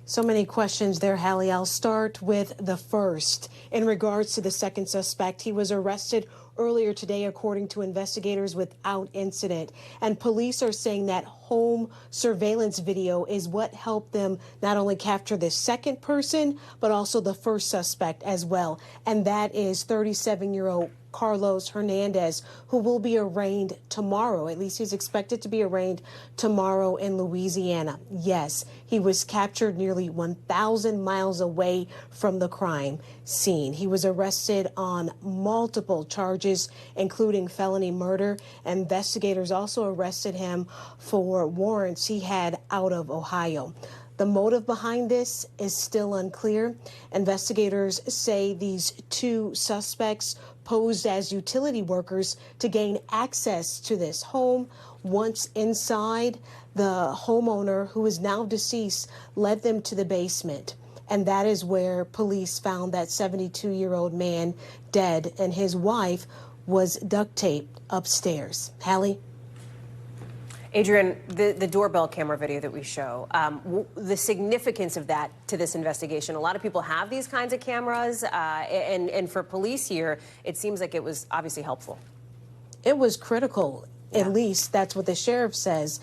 So many questions there, Hallie. I'll start with the first. In regards to the second suspect, he was arrested earlier today, according to investigators, without incident. And police are saying that home surveillance video is what helped them not only capture the second person, but also the first suspect as well. And that is 37-year-old Carlos Hernandez, who will be arraigned tomorrow. At least he's expected to be arraigned tomorrow in Louisiana. Yes, he was captured nearly 1,000 miles away from the crime scene. He was arrested on multiple charges, including felony murder. Investigators also arrested him for warrants he had out of Ohio. The motive behind this is still unclear. Investigators say these 2 suspects posed as utility workers to gain access to this home Once inside, the homeowner, who is now deceased, led them to the basement. And that is where police found that 72-year-old man dead, and his wife was duct taped upstairs. Hallie? Adrian, the doorbell camera video that we show, the significance of that to this investigation. A lot of people have these kinds of cameras, and for police here, it seems like it was obviously helpful. It was critical, at least that's what the sheriff says.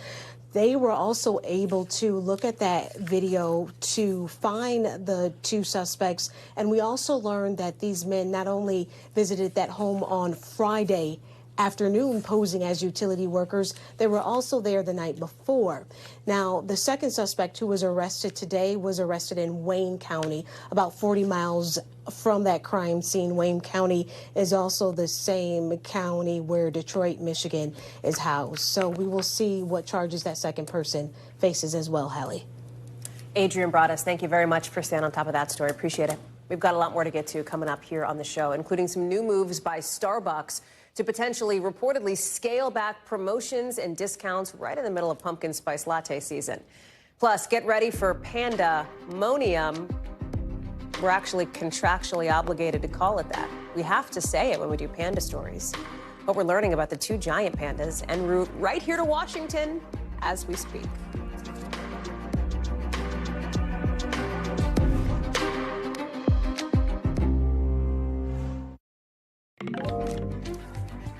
They were also able to look at that video to find the two suspects, and we also learned that these men not only visited that home on Friday afternoon posing as utility workers, they were also there the night before. Now, the second suspect who was arrested today was arrested in Wayne County, about 40 miles from that crime scene. Wayne County is also the same county where Detroit, Michigan is housed. So we will see what charges that second person faces as well, Hallie. Adrian Broadus, thank you very much for staying on top of that story. Appreciate it. We've got a lot more to get to coming up here on the show, including some new moves by Starbucks to potentially reportedly scale back promotions and discounts right in the middle of pumpkin spice latte season. Plus, get ready for pandemonium. We're actually contractually obligated to call it that. We have to say it when we do panda stories. But we're learning about the two giant pandas en route right here to Washington as we speak.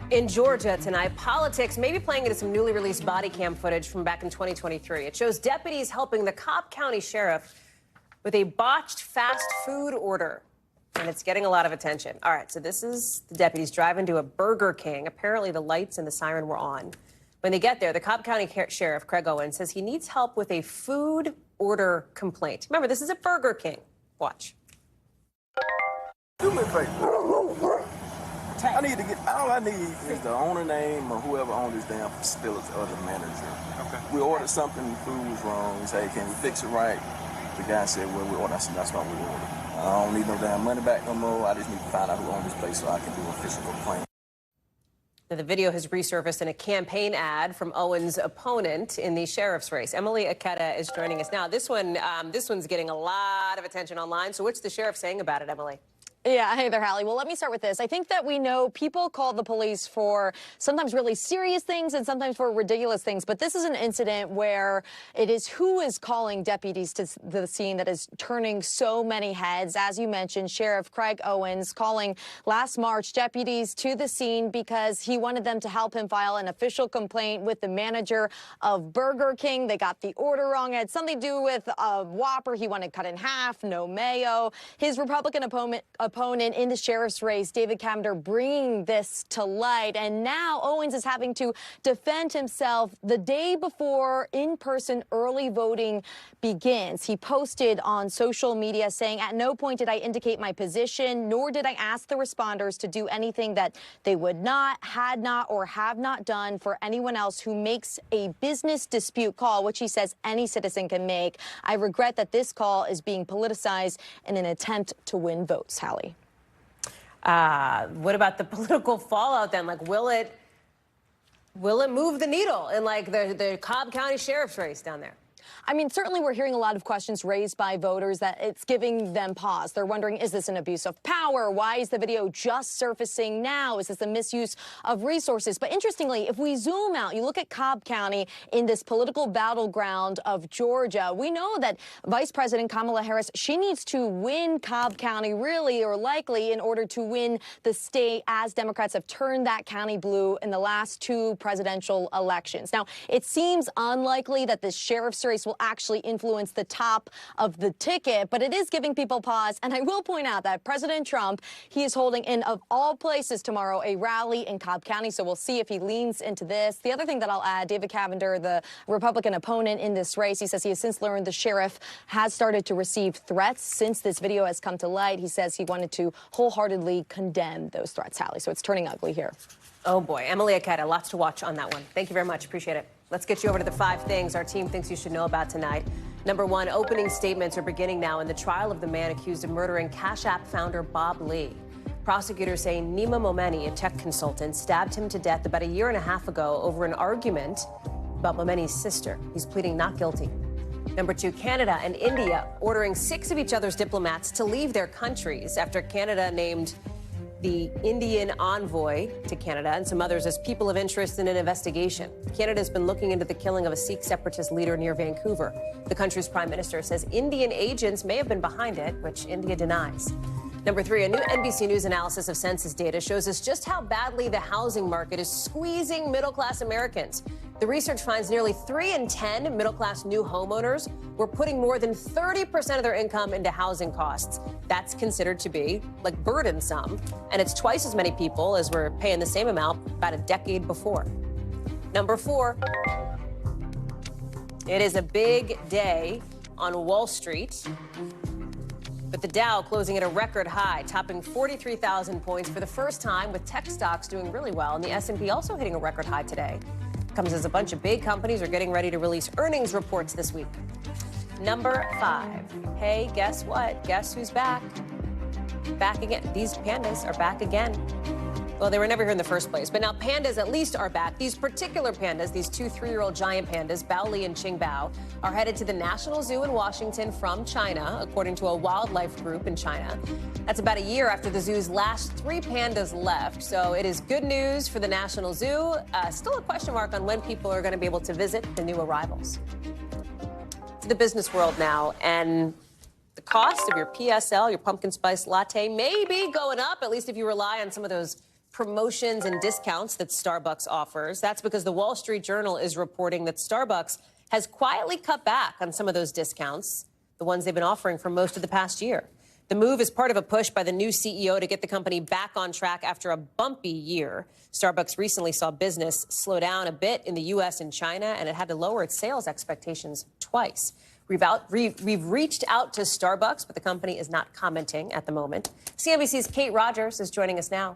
In Georgia tonight, politics may be playing into some newly released body cam footage from back in 2023. It shows deputies helping the Cobb County Sheriff with a botched fast food order, and it's getting a lot of attention. All right, so this is the deputies driving to a Burger King. Apparently the lights and the siren were on. When they get there, the Cobb County Sheriff, Craig Owens, says he needs help with a food order complaint. Remember, this is a Burger King. Watch. Do me a favor. I need to get, all I need is the owner name or whoever owns this damn facility or the manager. Okay. We ordered something, the food was wrong. We say, hey, can we fix it right? The guy said, well, we ordered. I said, that's not what we ordered. I don't need no damn money back no more. I just need to find out who owns this place so I can do an official complaint. Now, the video has resurfaced in a campaign ad from Owens' opponent in the sheriff's race. Emily Aketa is joining us now. This one's getting a lot of attention online. So what's the sheriff saying about it, Emily? Yeah, hey there, Hallie. Well, let me start with this. I think that we know people call the police for sometimes really serious things and sometimes for ridiculous things. But this is an incident where it is who is calling deputies to the scene that is turning so many heads. As you mentioned, Sheriff Craig Owens calling last March deputies to the scene because he wanted them to help him file an official complaint with the manager of Burger King. They got the order wrong. It had something to do with a Whopper he wanted cut in half, no mayo. His Republican opponent in the sheriff's race, David Cavender, bringing this to light. And now Owens is having to defend himself the day before in-person early voting begins. He posted on social media saying, at no point did I indicate my position, nor did I ask the responders to do anything that they would not, had not, or have not done for anyone else who makes a business dispute call, which he says any citizen can make. I regret that this call is being politicized in an attempt to win votes, Hallie. What about the political fallout then? Like, will it move the needle in like the Cobb County Sheriff's race down there? I mean, certainly we're hearing a lot of questions raised by voters that it's giving them pause. They're wondering, is this an abuse of power? Why is the video just surfacing now? Is this a misuse of resources? But interestingly, if we zoom out, you look at Cobb County in this political battleground of Georgia, we know that Vice President Kamala Harris, she needs to win Cobb County really or likely in order to win the state, as Democrats have turned that county blue in the last two presidential elections. Now, it seems unlikely that this sheriff's race will actually influence the top of the ticket, but it is giving people pause. And I will point out that President Trump, he is holding in, of all places tomorrow, a rally in Cobb County. So we'll see if he leans into this. The other thing that I'll add, David Cavender, the Republican opponent in this race, he says he has since learned the sheriff has started to receive threats since this video has come to light. He says he wanted to wholeheartedly condemn those threats, Hallie. So it's turning ugly here. Oh, boy. Emily Aketa, lots to watch on that one. Thank you very much. Appreciate it. Let's get you over to the 5 things our team thinks you should know about tonight. Number 1, opening statements are beginning now in the trial of the man accused of murdering Cash App founder Bob Lee. Prosecutors say Nima Momeni, a tech consultant, stabbed him to death about a year and a half ago over an argument about Momeni's sister. He's pleading not guilty. Number 2, Canada and India ordering 6 of each other's diplomats to leave their countries after Canada named the Indian envoy to Canada and some others as people of interest in an investigation. Canada's been looking into the killing of a Sikh separatist leader near Vancouver. The country's prime minister says Indian agents may have been behind it, which India denies. Number 3, a new NBC News analysis of census data shows us just how badly the housing market is squeezing middle-class Americans. The research finds nearly 3 in 10 middle-class new homeowners were putting more than 30% of their income into housing costs. That's considered to be, like, burdensome, and it's twice as many people as were paying the same amount about a decade before. Number 4, it is a big day on Wall Street, but the Dow closing at a record high, topping 43,000 points for the first time, with tech stocks doing really well, and the S&P also hitting a record high today. Comes as a bunch of big companies are getting ready to release earnings reports this week. Number 5. Hey, guess what? Guess who's back? Back again. These pandas are back again. Well, they were never here in the first place, but now pandas at least are back. These particular pandas, these 2 3-year-old giant pandas, Baoli and Qingbao, are headed to the National Zoo in Washington from China, according to a wildlife group in China. That's about a year after the zoo's last 3 pandas left, so it is good news for the National Zoo. Still a question mark on when people are going to be able to visit the new arrivals. To the business world now, and the cost of your PSL, your pumpkin spice latte, may be going up, at least if you rely on some of those promotions and discounts that Starbucks offers. That's because the Wall Street Journal is reporting that Starbucks has quietly cut back on some of those discounts, the ones they've been offering for most of the past year. The move is part of a push by the new CEO to get the company back on track after a bumpy year. Starbucks recently saw business slow down a bit in the U.S. and China, and it had to lower its sales expectations twice. We've reached out to Starbucks, but the company is not commenting at the moment. CNBC's Kate Rogers is joining us now.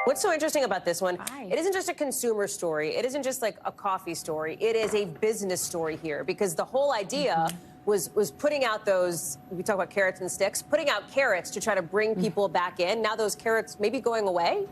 What's so interesting about this one? It isn't just a consumer story. It isn't just like a coffee story. It is a business story here, because the whole idea was putting out those, we talk about carrots and sticks, putting out carrots to try to bring people back in. Now those carrots may be going away.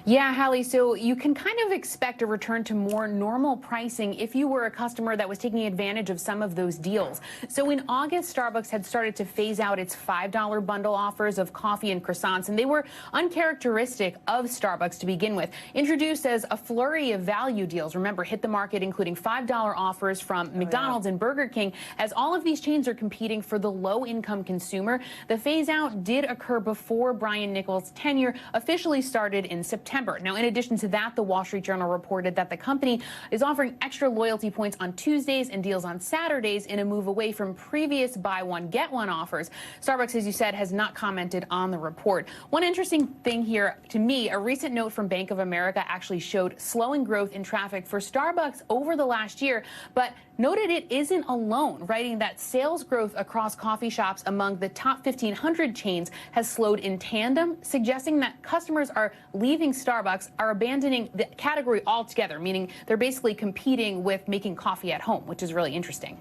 Yeah, Hallie, so you can kind of expect a return to more normal pricing if you were a customer that was taking advantage of some of those deals. So in August, Starbucks had started to phase out its $5 bundle offers of coffee and croissants, and they were uncharacteristic of Starbucks to begin with. Introduced as a flurry of value deals, remember, hit the market, including $5 offers from McDonald's and Burger King. As all of these chains are competing for the low-income consumer, the phase-out did occur before Brian Niccol's tenure officially started in September. Now, in addition to that, the Wall Street Journal reported that the company is offering extra loyalty points on Tuesdays and deals on Saturdays in a move away from previous buy one, get one offers. Starbucks, as you said, has not commented on the report. One interesting thing here, to me, a recent note from Bank of America actually showed slowing growth in traffic for Starbucks over the last year, but noted it isn't alone, writing that sales growth across coffee shops among the top 1,500 chains has slowed in tandem, suggesting that customers are leaving Starbucks, are abandoning the category altogether, meaning they're basically competing with making coffee at home, which is really interesting.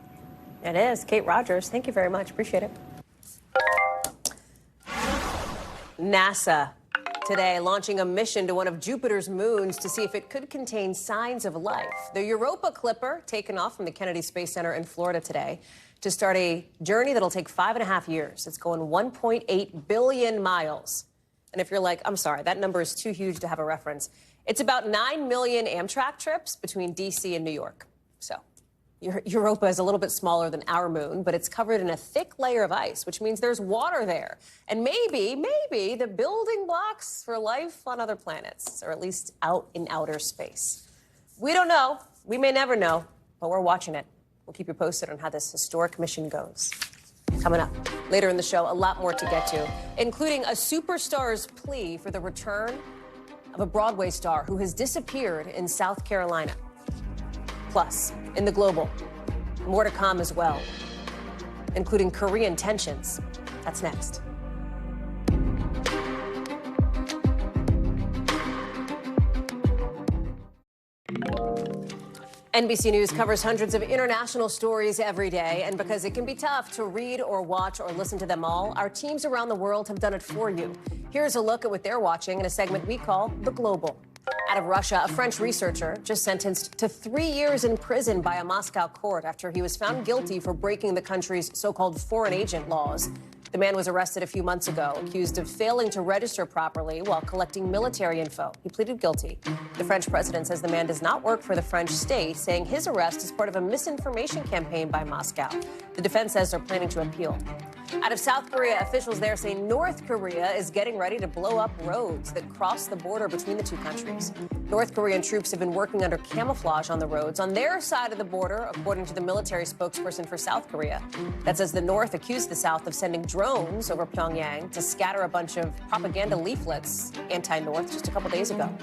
It is. Kate Rogers, thank you very much. Appreciate it. NASA today launching a mission to one of Jupiter's moons to see if it could contain signs of life. The Europa Clipper taken off from the Kennedy Space Center in Florida today to start a journey that'll take 5.5 years. It's going 1.8 billion miles. And if you're like, I'm sorry, that number is too huge to have a reference, it's about 9 million Amtrak trips between D.C. and New York. So Europa is a little bit smaller than our moon, but it's covered in a thick layer of ice, which means there's water there. And maybe the building blocks for life on other planets, or at least out in outer space. We don't know. We may never know, but we're watching it. We'll keep you posted on how this historic mission goes. Coming up later in the show, a lot more to get to, including a superstar's plea for the return of a Broadway star who has disappeared in South Carolina. Plus, in the global, more to come as well, including Korean tensions. That's next. NBC News covers hundreds of international stories every day, and because it can be tough to read or watch or listen to them all, our teams around the world have done it for you. Here's a look at what they're watching in a segment we call The Global. Out of Russia, a French researcher just sentenced to 3 years in prison by a Moscow court after he was found guilty for breaking the country's so-called foreign agent laws. The man was arrested a few months ago, accused of failing to register properly while collecting military info. He pleaded guilty. The French president says the man does not work for the French state, saying his arrest is part of a misinformation campaign by Moscow. The defense says they're planning to appeal. Out of South Korea, officials there say North Korea is getting ready to blow up roads that cross the border between the two countries. North Korean troops have been working under camouflage on the roads on their side of the border, according to the military spokesperson for South Korea. That says the North accused the South of sending drones over Pyongyang to scatter a bunch of propaganda leaflets anti-North just a couple days ago.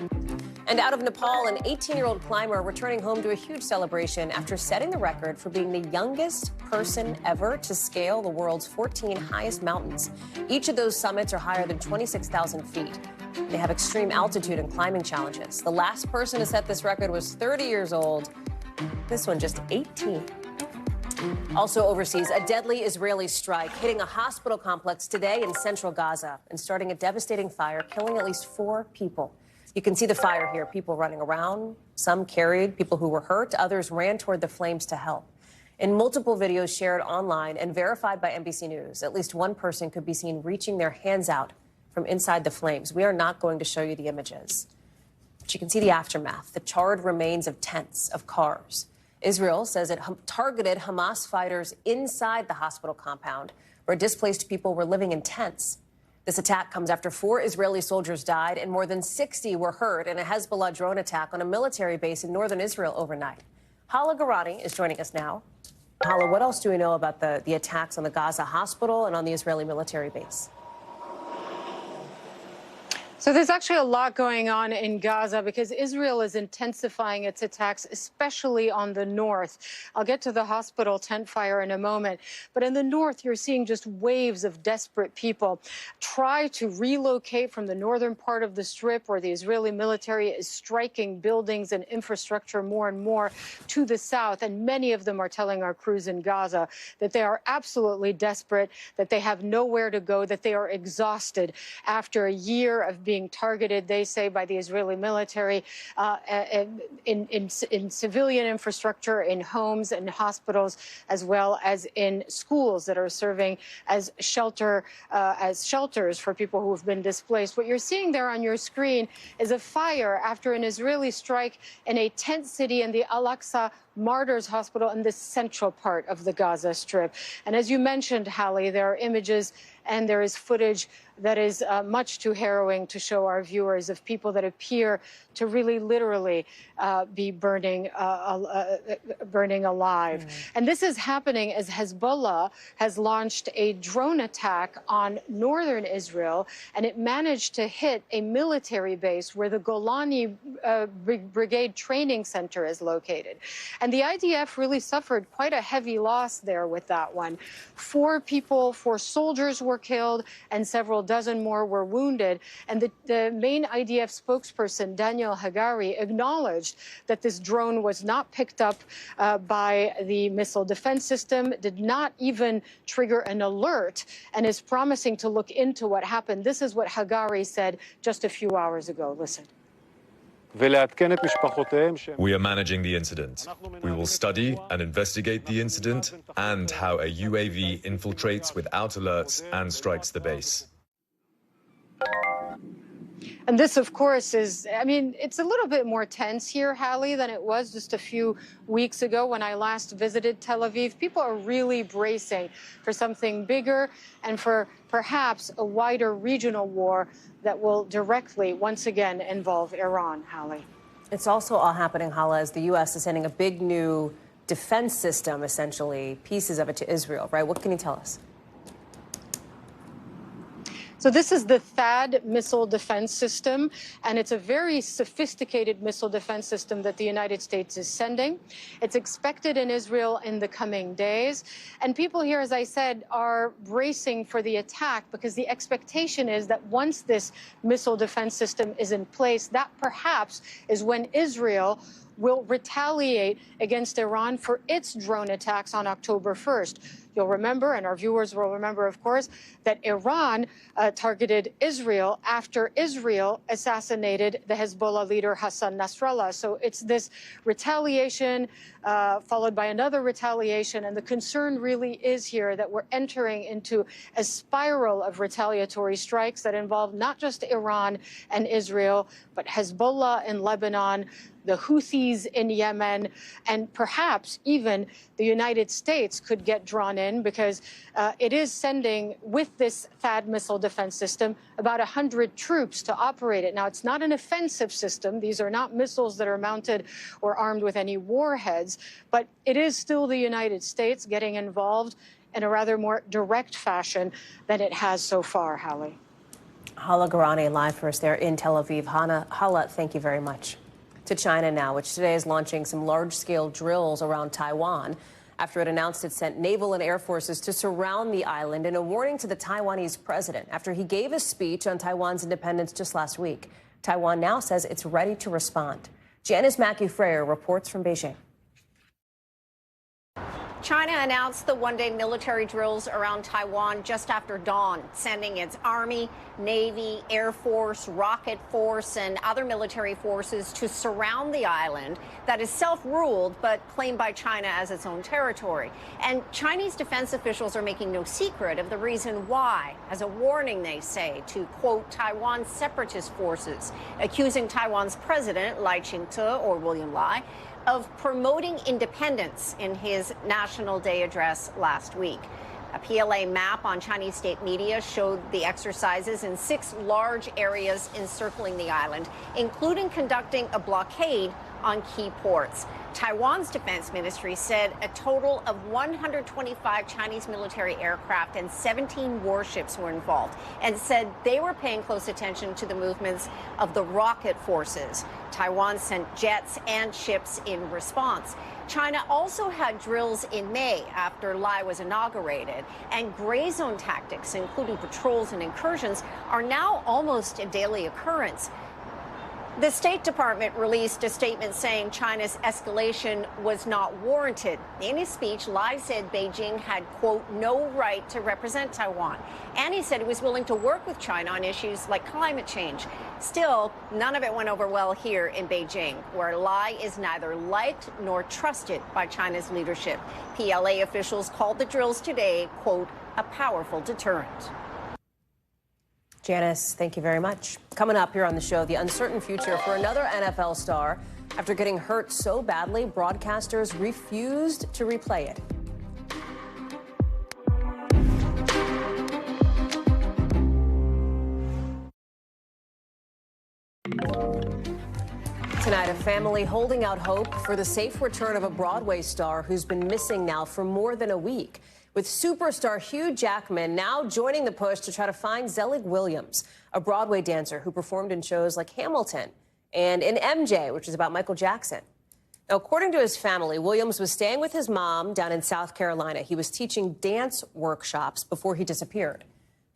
And out of Nepal, an 18-year-old climber returning home to a huge celebration after setting the record for being the youngest person ever to scale the world's 14 highest mountains. Each of those summits are higher than 26,000 feet. They have extreme altitude and climbing challenges. The last person to set this record was 30 years old. This one just 18. Also overseas, a deadly Israeli strike hitting a hospital complex today in central Gaza and starting a devastating fire, killing at least 4 people. You can see the fire here, people running around. Some carried people who were hurt. Others ran toward the flames to help. In multiple videos shared online and verified by NBC News, at least one person could be seen reaching their hands out from inside the flames. We are not going to show you the images, but you can see the aftermath, the charred remains of tents, of cars. Israel says it targeted Hamas fighters inside the hospital compound, where displaced people were living in tents. This attack comes after 4 Israeli soldiers died and more than 60 were hurt in a Hezbollah drone attack on a military base in northern Israel overnight. Hallie Garani is joining us now. Hallie, what else do we know about the attacks on the Gaza hospital and on the Israeli military base? So there's actually a lot going on in Gaza because Israel is intensifying its attacks, especially on the north. I'll get to the hospital tent fire in a moment. But in the north, you're seeing just waves of desperate people try to relocate from the northern part of the strip where the Israeli military is striking buildings and infrastructure more and more to the south. And many of them are telling our crews in Gaza that they are absolutely desperate, that they have nowhere to go, that they are exhausted after a year of being targeted, they say, by the Israeli military in civilian infrastructure, in homes and hospitals, as well as in schools that are serving as shelters for people who have been displaced. What you're seeing there on your screen is a fire after an Israeli strike in a tent city in the Al-Aqsa Martyrs Hospital in the central part of the Gaza Strip. And as you mentioned, Hallie, there are images and there is footage that is much too harrowing to show our viewers of people that appear to really literally be burning alive. And this is happening as Hezbollah has launched a drone attack on northern Israel, and it managed to hit a military base where the Golani Brigade Training Center is located. And the IDF really suffered quite a heavy loss there with that one. 4 soldiers were killed and several dozen more were wounded. And the main IDF spokesperson, Daniel Hagari, acknowledged that this drone was not picked up by the missile defense system, did not even trigger an alert, and is promising to look into what happened. This is what Hagari said just a few hours ago. Listen. We are managing the incident. We will study and investigate the incident and how a UAV infiltrates without alerts and strikes the base. And this, of course, is, I mean, it's a little bit more tense here, Hallie, than it was just a few weeks ago when I last visited Tel Aviv. People are really bracing for something bigger and for perhaps a wider regional war that will directly, once again, involve Iran, Hallie. It's also all happening, Hallie, as the U.S. is sending a big new defense system, essentially, pieces of it to Israel, right? What can you tell us? So this is the THAAD missile defense system, and it's a very sophisticated missile defense system that the United States is sending. It's expected in Israel in the coming days. And people here, as I said, are bracing for the attack because the expectation is that once this missile defense system is in place, that perhaps is when Israel will retaliate against Iran for its drone attacks on October 1st. You'll remember, and our viewers will remember, of course, that Iran targeted Israel after Israel assassinated the Hezbollah leader Hassan Nasrallah. So it's this retaliation followed by another retaliation. And the concern really is here that we're entering into a spiral of retaliatory strikes that involve not just Iran and Israel, but Hezbollah in Lebanon, the Houthis in Yemen, and perhaps even the United States could get drawn in because it is sending, with this THAAD missile defense system, about 100 troops to operate it. Now, it's not an offensive system. These are not missiles that are mounted or armed with any warheads, but it is still the United States getting involved in a rather more direct fashion than it has so far, Hallie. Hala Garani live for us there in Tel Aviv. Hala, thank you very much. To China now, which today is launching some large-scale drills around Taiwan after it announced it sent naval and air forces to surround the island in a warning to the Taiwanese president after he gave a speech on Taiwan's independence just last week. Taiwan now says it's ready to respond. Janice Mackey-Freyer reports from Beijing. China announced the one-day military drills around Taiwan just after dawn, sending its Army, Navy, Air Force, Rocket Force, and other military forces to surround the island that is self-ruled but claimed by China as its own territory. And Chinese defense officials are making no secret of the reason why, as a warning, they say, to, quote, Taiwan separatist forces, accusing Taiwan's president, Lai Ching-te, or William Lai, of promoting independence in his National Day address last week. A PLA map on Chinese state media showed the exercises in 6 large areas encircling the island, including conducting a blockade on key ports. Taiwan's defense ministry said a total of 125 Chinese military aircraft and 17 warships were involved, and said they were paying close attention to the movements of the rocket forces. Taiwan sent jets and ships in response. China also had drills in May after Lai was inaugurated, and gray zone tactics, including patrols and incursions, are now almost a daily occurrence. The State Department released a statement saying China's escalation was not warranted. In his speech, Lai said Beijing had, quote, no right to represent Taiwan. And he said he was willing to work with China on issues like climate change. Still, none of it went over well here in Beijing, where Lai is neither liked nor trusted by China's leadership. PLA officials called the drills today, quote, a powerful deterrent. Janice, thank you very much. Coming up here on the show, the uncertain future for another NFL star. After getting hurt so badly, broadcasters refused to replay it. Tonight, a family holding out hope for the safe return of a Broadway star who's been missing now for more than a week, with superstar Hugh Jackman now joining the push to try to find Zelig Williams, a Broadway dancer who performed in shows like Hamilton and in MJ, which is about Michael Jackson. Now, according to his family, Williams was staying with his mom down in South Carolina. He was teaching dance workshops before he disappeared.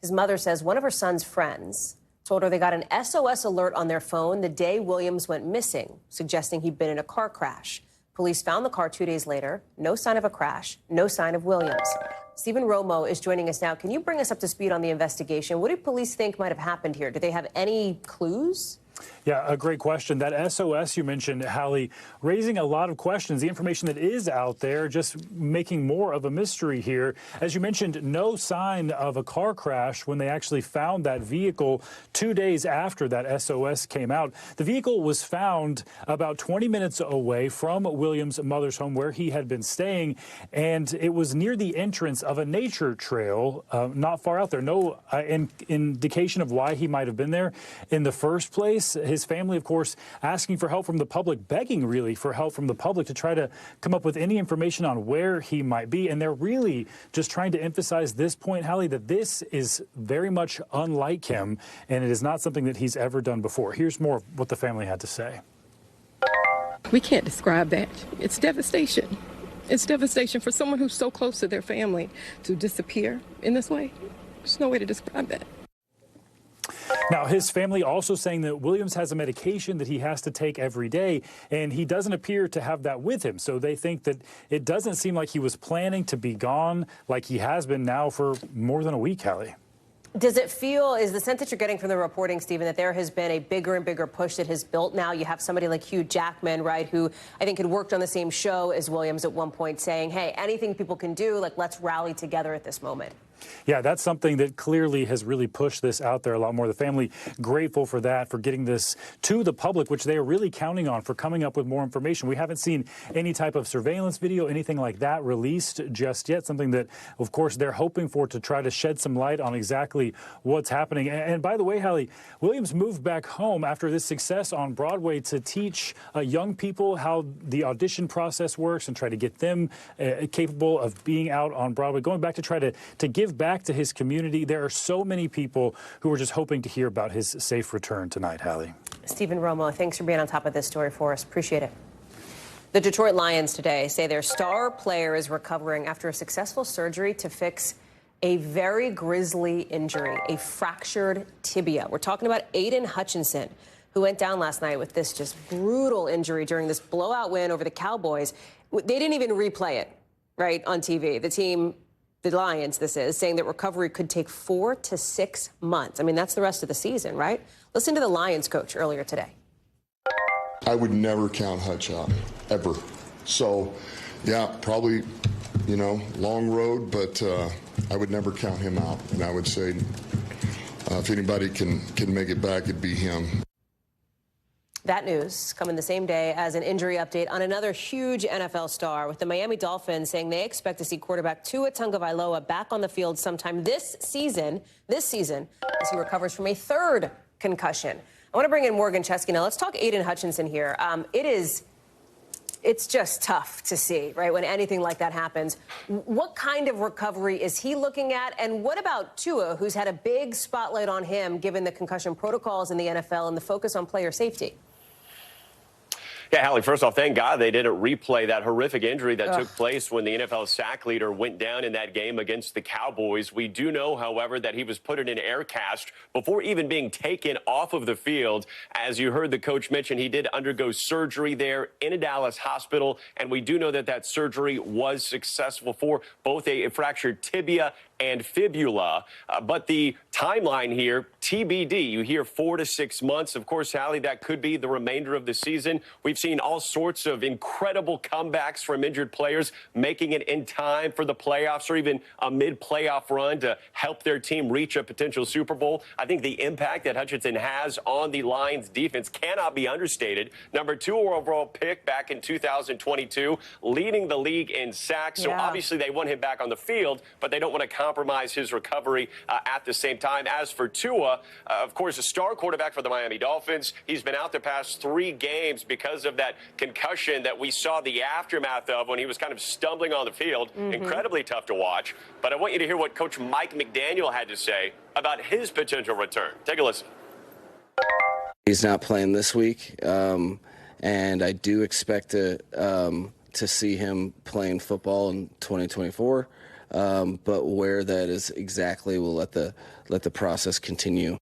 His mother says one of her son's friends told her they got an SOS alert on their phone the day Williams went missing, suggesting he'd been in a car crash. Police found the car 2 days later. No sign of a crash, no sign of Williams. Stephen Romo is joining us now. Can you bring us up to speed on the investigation? What do police think might have happened here? Do they have any clues? Yeah, a great question. That SOS you mentioned, Hallie, raising a lot of questions. The information that is out there just making more of a mystery here. As you mentioned, no sign of a car crash when they actually found that vehicle 2 days after that SOS came out. The vehicle was found about 20 minutes away from Williams' mother's home where he had been staying, and it was near the entrance of a nature trail not far out there. No indication of why he might have been there in the first place. His family, of course, asking for help from the public, begging really for help from the public to try to come up with any information on where he might be. And they're really just trying to emphasize this point, Hallie, that this is very much unlike him, and it is not something that he's ever done before. Here's more of what the family had to say. We can't describe that. It's devastation. It's devastation for someone who's so close to their family to disappear in this way. There's no way to describe that. Now, his family also saying that Williams has a medication that he has to take every day, and he doesn't appear to have that with him. So they think that it doesn't seem like he was planning to be gone like he has been now for more than a week, Hallie. Does it feel, is the sense that you're getting from the reporting, Stephen, that there has been a bigger and bigger push that has built now? You have somebody like Hugh Jackman, right, who I think had worked on the same show as Williams at one point, saying, hey, anything people can do, like, let's rally together at this moment. Yeah, that's something that clearly has really pushed this out there a lot more. The family grateful for that, for getting this to the public, which they are really counting on for coming up with more information. We haven't seen any type of surveillance video, anything like that released just yet, something that, of course, they're hoping for to try to shed some light on exactly what's happening. And by the way, Hallie, Williams moved back home after this success on Broadway to teach young people how the audition process works and try to get them capable of being out on Broadway, going back to try to give back to his community. There are so many people who are just hoping to hear about his safe return tonight, Hallie. Stephen Romo, thanks for being on top of this story for us. Appreciate it. The Detroit Lions today say their star player is recovering after a successful surgery to fix a very grisly injury, a fractured tibia. We're talking about Aiden Hutchinson, who went down last night with this just brutal injury during this blowout win over the Cowboys. They didn't even replay it, right, on TV. The Lions, this is, saying that recovery could take 4 to 6 months. I mean, that's the rest of the season, right? Listen to the Lions coach earlier today. I would never count Hutch out, ever. So, yeah, probably, long road, but I would never count him out. And I would say if anybody can make it back, it'd be him. That news coming the same day as an injury update on another huge NFL star, with the Miami Dolphins saying they expect to see quarterback Tua Tagovailoa back on the field sometime this season, as he recovers from a third concussion. I want to bring in Morgan Chesky now. Let's talk Aiden Hutchinson here. It's just tough to see, right, when anything like that happens. What kind of recovery is he looking at? And what about Tua, who's had a big spotlight on him given the concussion protocols in the NFL and the focus on player safety? Yeah, Hallie, first off, thank God they didn't replay that horrific injury that took place when the NFL sack leader went down in that game against the Cowboys. We do know, however, that he was put in an air cast before even being taken off of the field. As you heard the coach mention, he did undergo surgery there in a Dallas hospital, and we do know that that surgery was successful for both a fractured tibia and fibula. But the timeline here, TBD, you hear 4 to 6 months. Of course, Hallie, that could be the remainder of the season. We've seen all sorts of incredible comebacks from injured players, making it in time for the playoffs or even a mid-playoff run to help their team reach a potential Super Bowl. I think the impact that Hutchinson has on the Lions defense cannot be understated. Number 2 overall pick back in 2022, leading the league in sacks. So obviously they want him back on the field, but they don't want to compromise his recovery at the same time. As for Tua, of course, a star quarterback for the Miami Dolphins. He's been out the past 3 games because of that concussion that we saw the aftermath of when he was kind of stumbling on the field. Incredibly tough to watch. But I want you to hear what Coach Mike McDaniel had to say about his potential return. Take a listen. He's not playing this week, and I do expect to see him playing football in 2024. But where that is exactly, we'll let the process continue.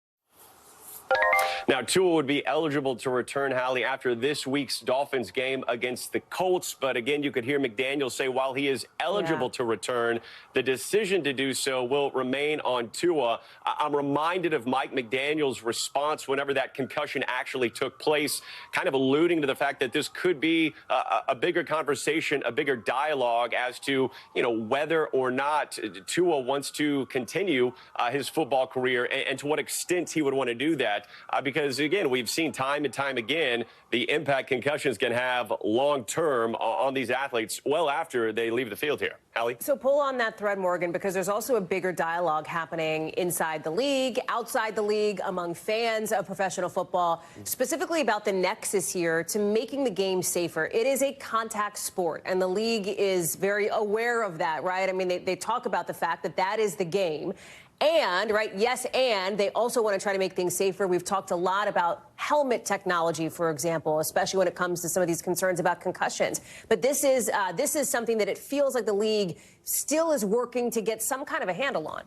Now, Tua would be eligible to return, Hallie, after this week's Dolphins game against the Colts. But again, you could hear McDaniel say while he is eligible to return, the decision to do so will remain on Tua. I'm reminded of Mike McDaniel's response whenever that concussion actually took place, kind of alluding to the fact that this could be a bigger conversation, a bigger dialogue as to, whether or not Tua wants to continue his football career and to what extent he would want to do that. Because, again, we've seen time and time again the impact concussions can have long-term on these athletes well after they leave the field here. Hallie? So pull on that thread, Morgan, because there's also a bigger dialogue happening inside the league, outside the league, among fans of professional football, specifically about the nexus here to making the game safer. It is a contact sport, and the league is very aware of that, right? I mean, they talk about the fact that that is the game. And, right, yes, and they also want to try to make things safer. We've talked a lot about helmet technology, for example, especially when it comes to some of these concerns about concussions. But this is something that it feels like the league still is working to get some kind of a handle on.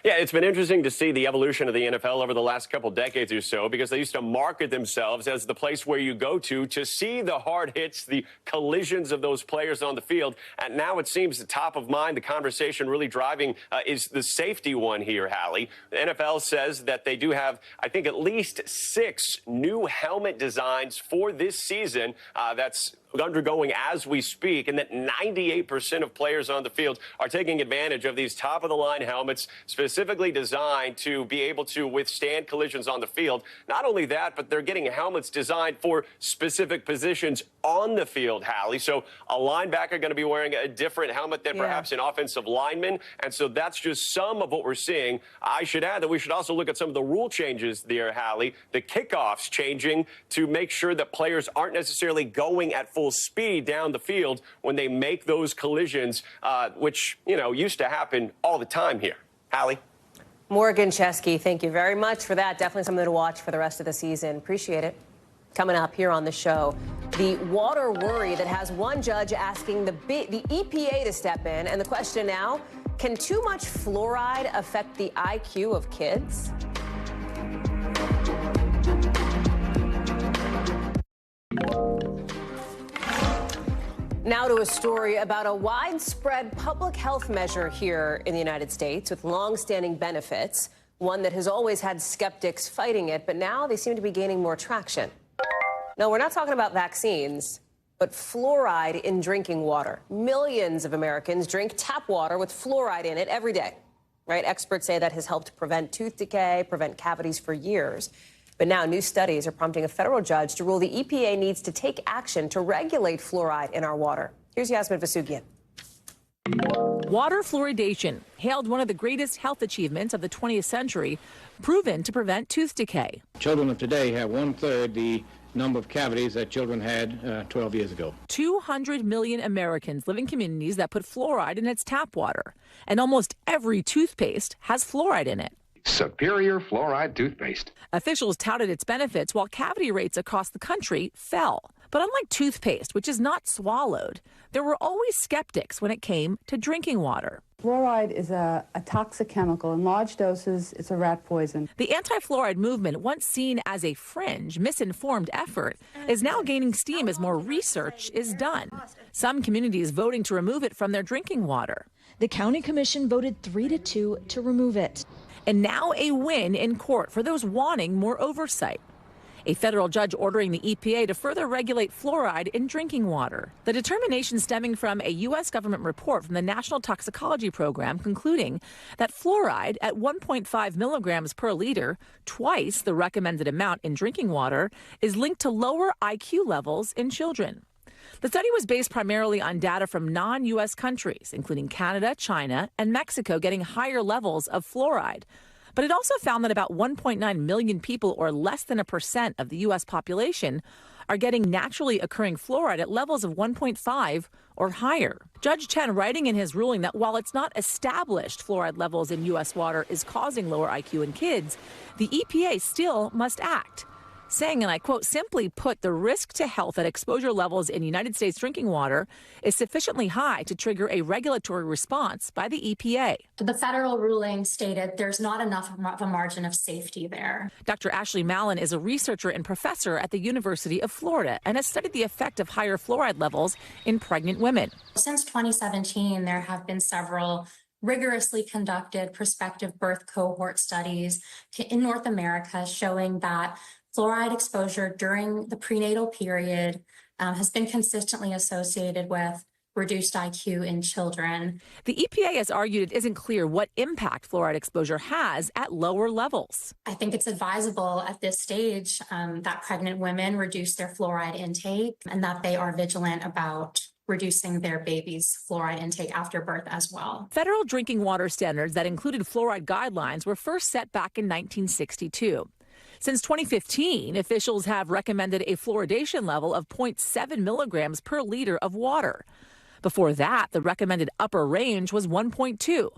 Yeah, it's been interesting to see the evolution of the NFL over the last couple decades or so, because they used to market themselves as the place where you go to see the hard hits, the collisions of those players on the field. And now it seems the top of mind, the conversation really driving is the safety one here, Hallie. The NFL says that they do have, I think, at least 6 new helmet designs for this season. That's undergoing as we speak, and that 98% of players on the field are taking advantage of these top-of-the-line helmets specifically designed to be able to withstand collisions on the field. Not only that, but they're getting helmets designed for specific positions on the field, Hallie. So a linebacker going to be wearing a different helmet than perhaps an offensive lineman, and so that's just some of what we're seeing. I should add that we should also look at some of the rule changes there, Hallie. The kickoffs changing to make sure that players aren't necessarily going at full speed down the field when they make those collisions, which, you know, used to happen all the time here. Hallie? Morgan Chesky, thank you very much for that. Definitely something to watch for the rest of the season. Appreciate it. Coming up here on the show, the water worry that has one judge asking the EPA to step in. And the question now, can too much fluoride affect the IQ of kids? Now to a story about a widespread public health measure here in the United States with long-standing benefits, one that has always had skeptics fighting it, but now they seem to be gaining more traction. No, we're not talking about vaccines, but fluoride in drinking water. Millions of Americans drink tap water with fluoride in it every day, right? Experts say that has helped prevent tooth decay, prevent cavities for years. But now new studies are prompting a federal judge to rule the EPA needs to take action to regulate fluoride in our water. Here's Yasmin Vasugian. Water fluoridation, hailed one of the greatest health achievements of the 20th century, proven to prevent tooth decay. Children of today have 1/3 the number of cavities that children had 12 years ago. 200 million Americans live in communities that put fluoride in its tap water, and almost every toothpaste has fluoride in it. Superior fluoride toothpaste. Officials touted its benefits while cavity rates across the country fell. But unlike toothpaste, which is not swallowed, there were always skeptics when it came to drinking water. Fluoride is a toxic chemical. In large doses, it's a rat poison. The anti-fluoride movement, once seen as a fringe, misinformed effort, is now gaining steam as more research is done. Some communities voting to remove it from their drinking water. The county commission voted 3-2 to remove it. And now a win in court for those wanting more oversight. A federal judge ordering the EPA to further regulate fluoride in drinking water. The determination stemming from a U.S. government report from the National Toxicology Program concluding that fluoride at 1.5 milligrams per liter, twice the recommended amount in drinking water, is linked to lower IQ levels in children. The study was based primarily on data from non-U.S. countries, including Canada, China, and Mexico, getting higher levels of fluoride. But it also found that about 1.9 million people, or less than 1% of the U.S. population, are getting naturally occurring fluoride at levels of 1.5 or higher. Judge Chen writing in his ruling that while it's not established fluoride levels in U.S. water is causing lower IQ in kids, the EPA still must act. Saying, and I quote, simply put, the risk to health at exposure levels in United States drinking water is sufficiently high to trigger a regulatory response by the EPA. The federal ruling stated there's not enough of a margin of safety there. Dr. Ashley Mallon is a researcher and professor at the University of Florida and has studied the effect of higher fluoride levels in pregnant women. Since 2017, there have been several rigorously conducted prospective birth cohort studies in North America showing that fluoride exposure during the prenatal period has been consistently associated with reduced IQ in children. The EPA has argued it isn't clear what impact fluoride exposure has at lower levels. I think it's advisable at this stage that pregnant women reduce their fluoride intake and that they are vigilant about reducing their baby's fluoride intake after birth as well. Federal drinking water standards that included fluoride guidelines were first set back in 1962. Since 2015, officials have recommended a fluoridation level of 0.7 milligrams per liter of water. Before that, the recommended upper range was 1.2.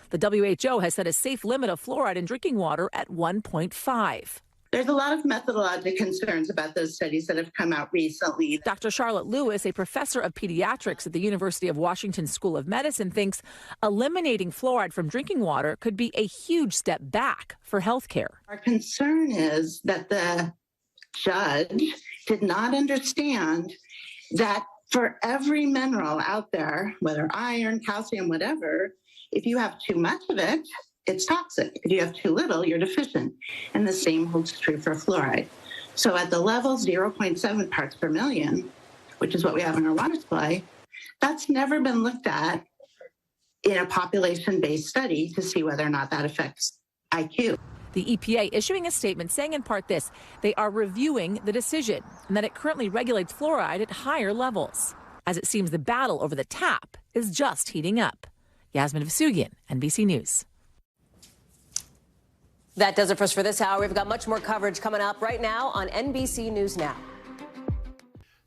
The WHO has set a safe limit of fluoride in drinking water at 1.5. There's a lot of methodologic concerns about those studies that have come out recently. Dr. Charlotte Lewis, a professor of pediatrics at the University of Washington School of Medicine, thinks eliminating fluoride from drinking water could be a huge step back for health care. Our concern is that the judge did not understand that for every mineral out there, whether iron, calcium, whatever, if you have too much of it, it's toxic. If you have too little, you're deficient. And the same holds true for fluoride. So at the level 0.7 parts per million, which is what we have in our water supply, that's never been looked at in a population-based study to see whether or not that affects IQ. The EPA issuing a statement saying in part this: they are reviewing the decision and that it currently regulates fluoride at higher levels. As it seems the battle over the tap is just heating up. Yasmin Vasugian, NBC News. That does it for us for this hour. We've got much more coverage coming up right now on NBC News Now.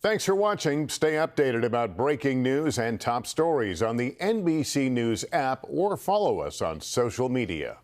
Thanks for watching. Stay updated about breaking news and top stories on the NBC News app or follow us on social media.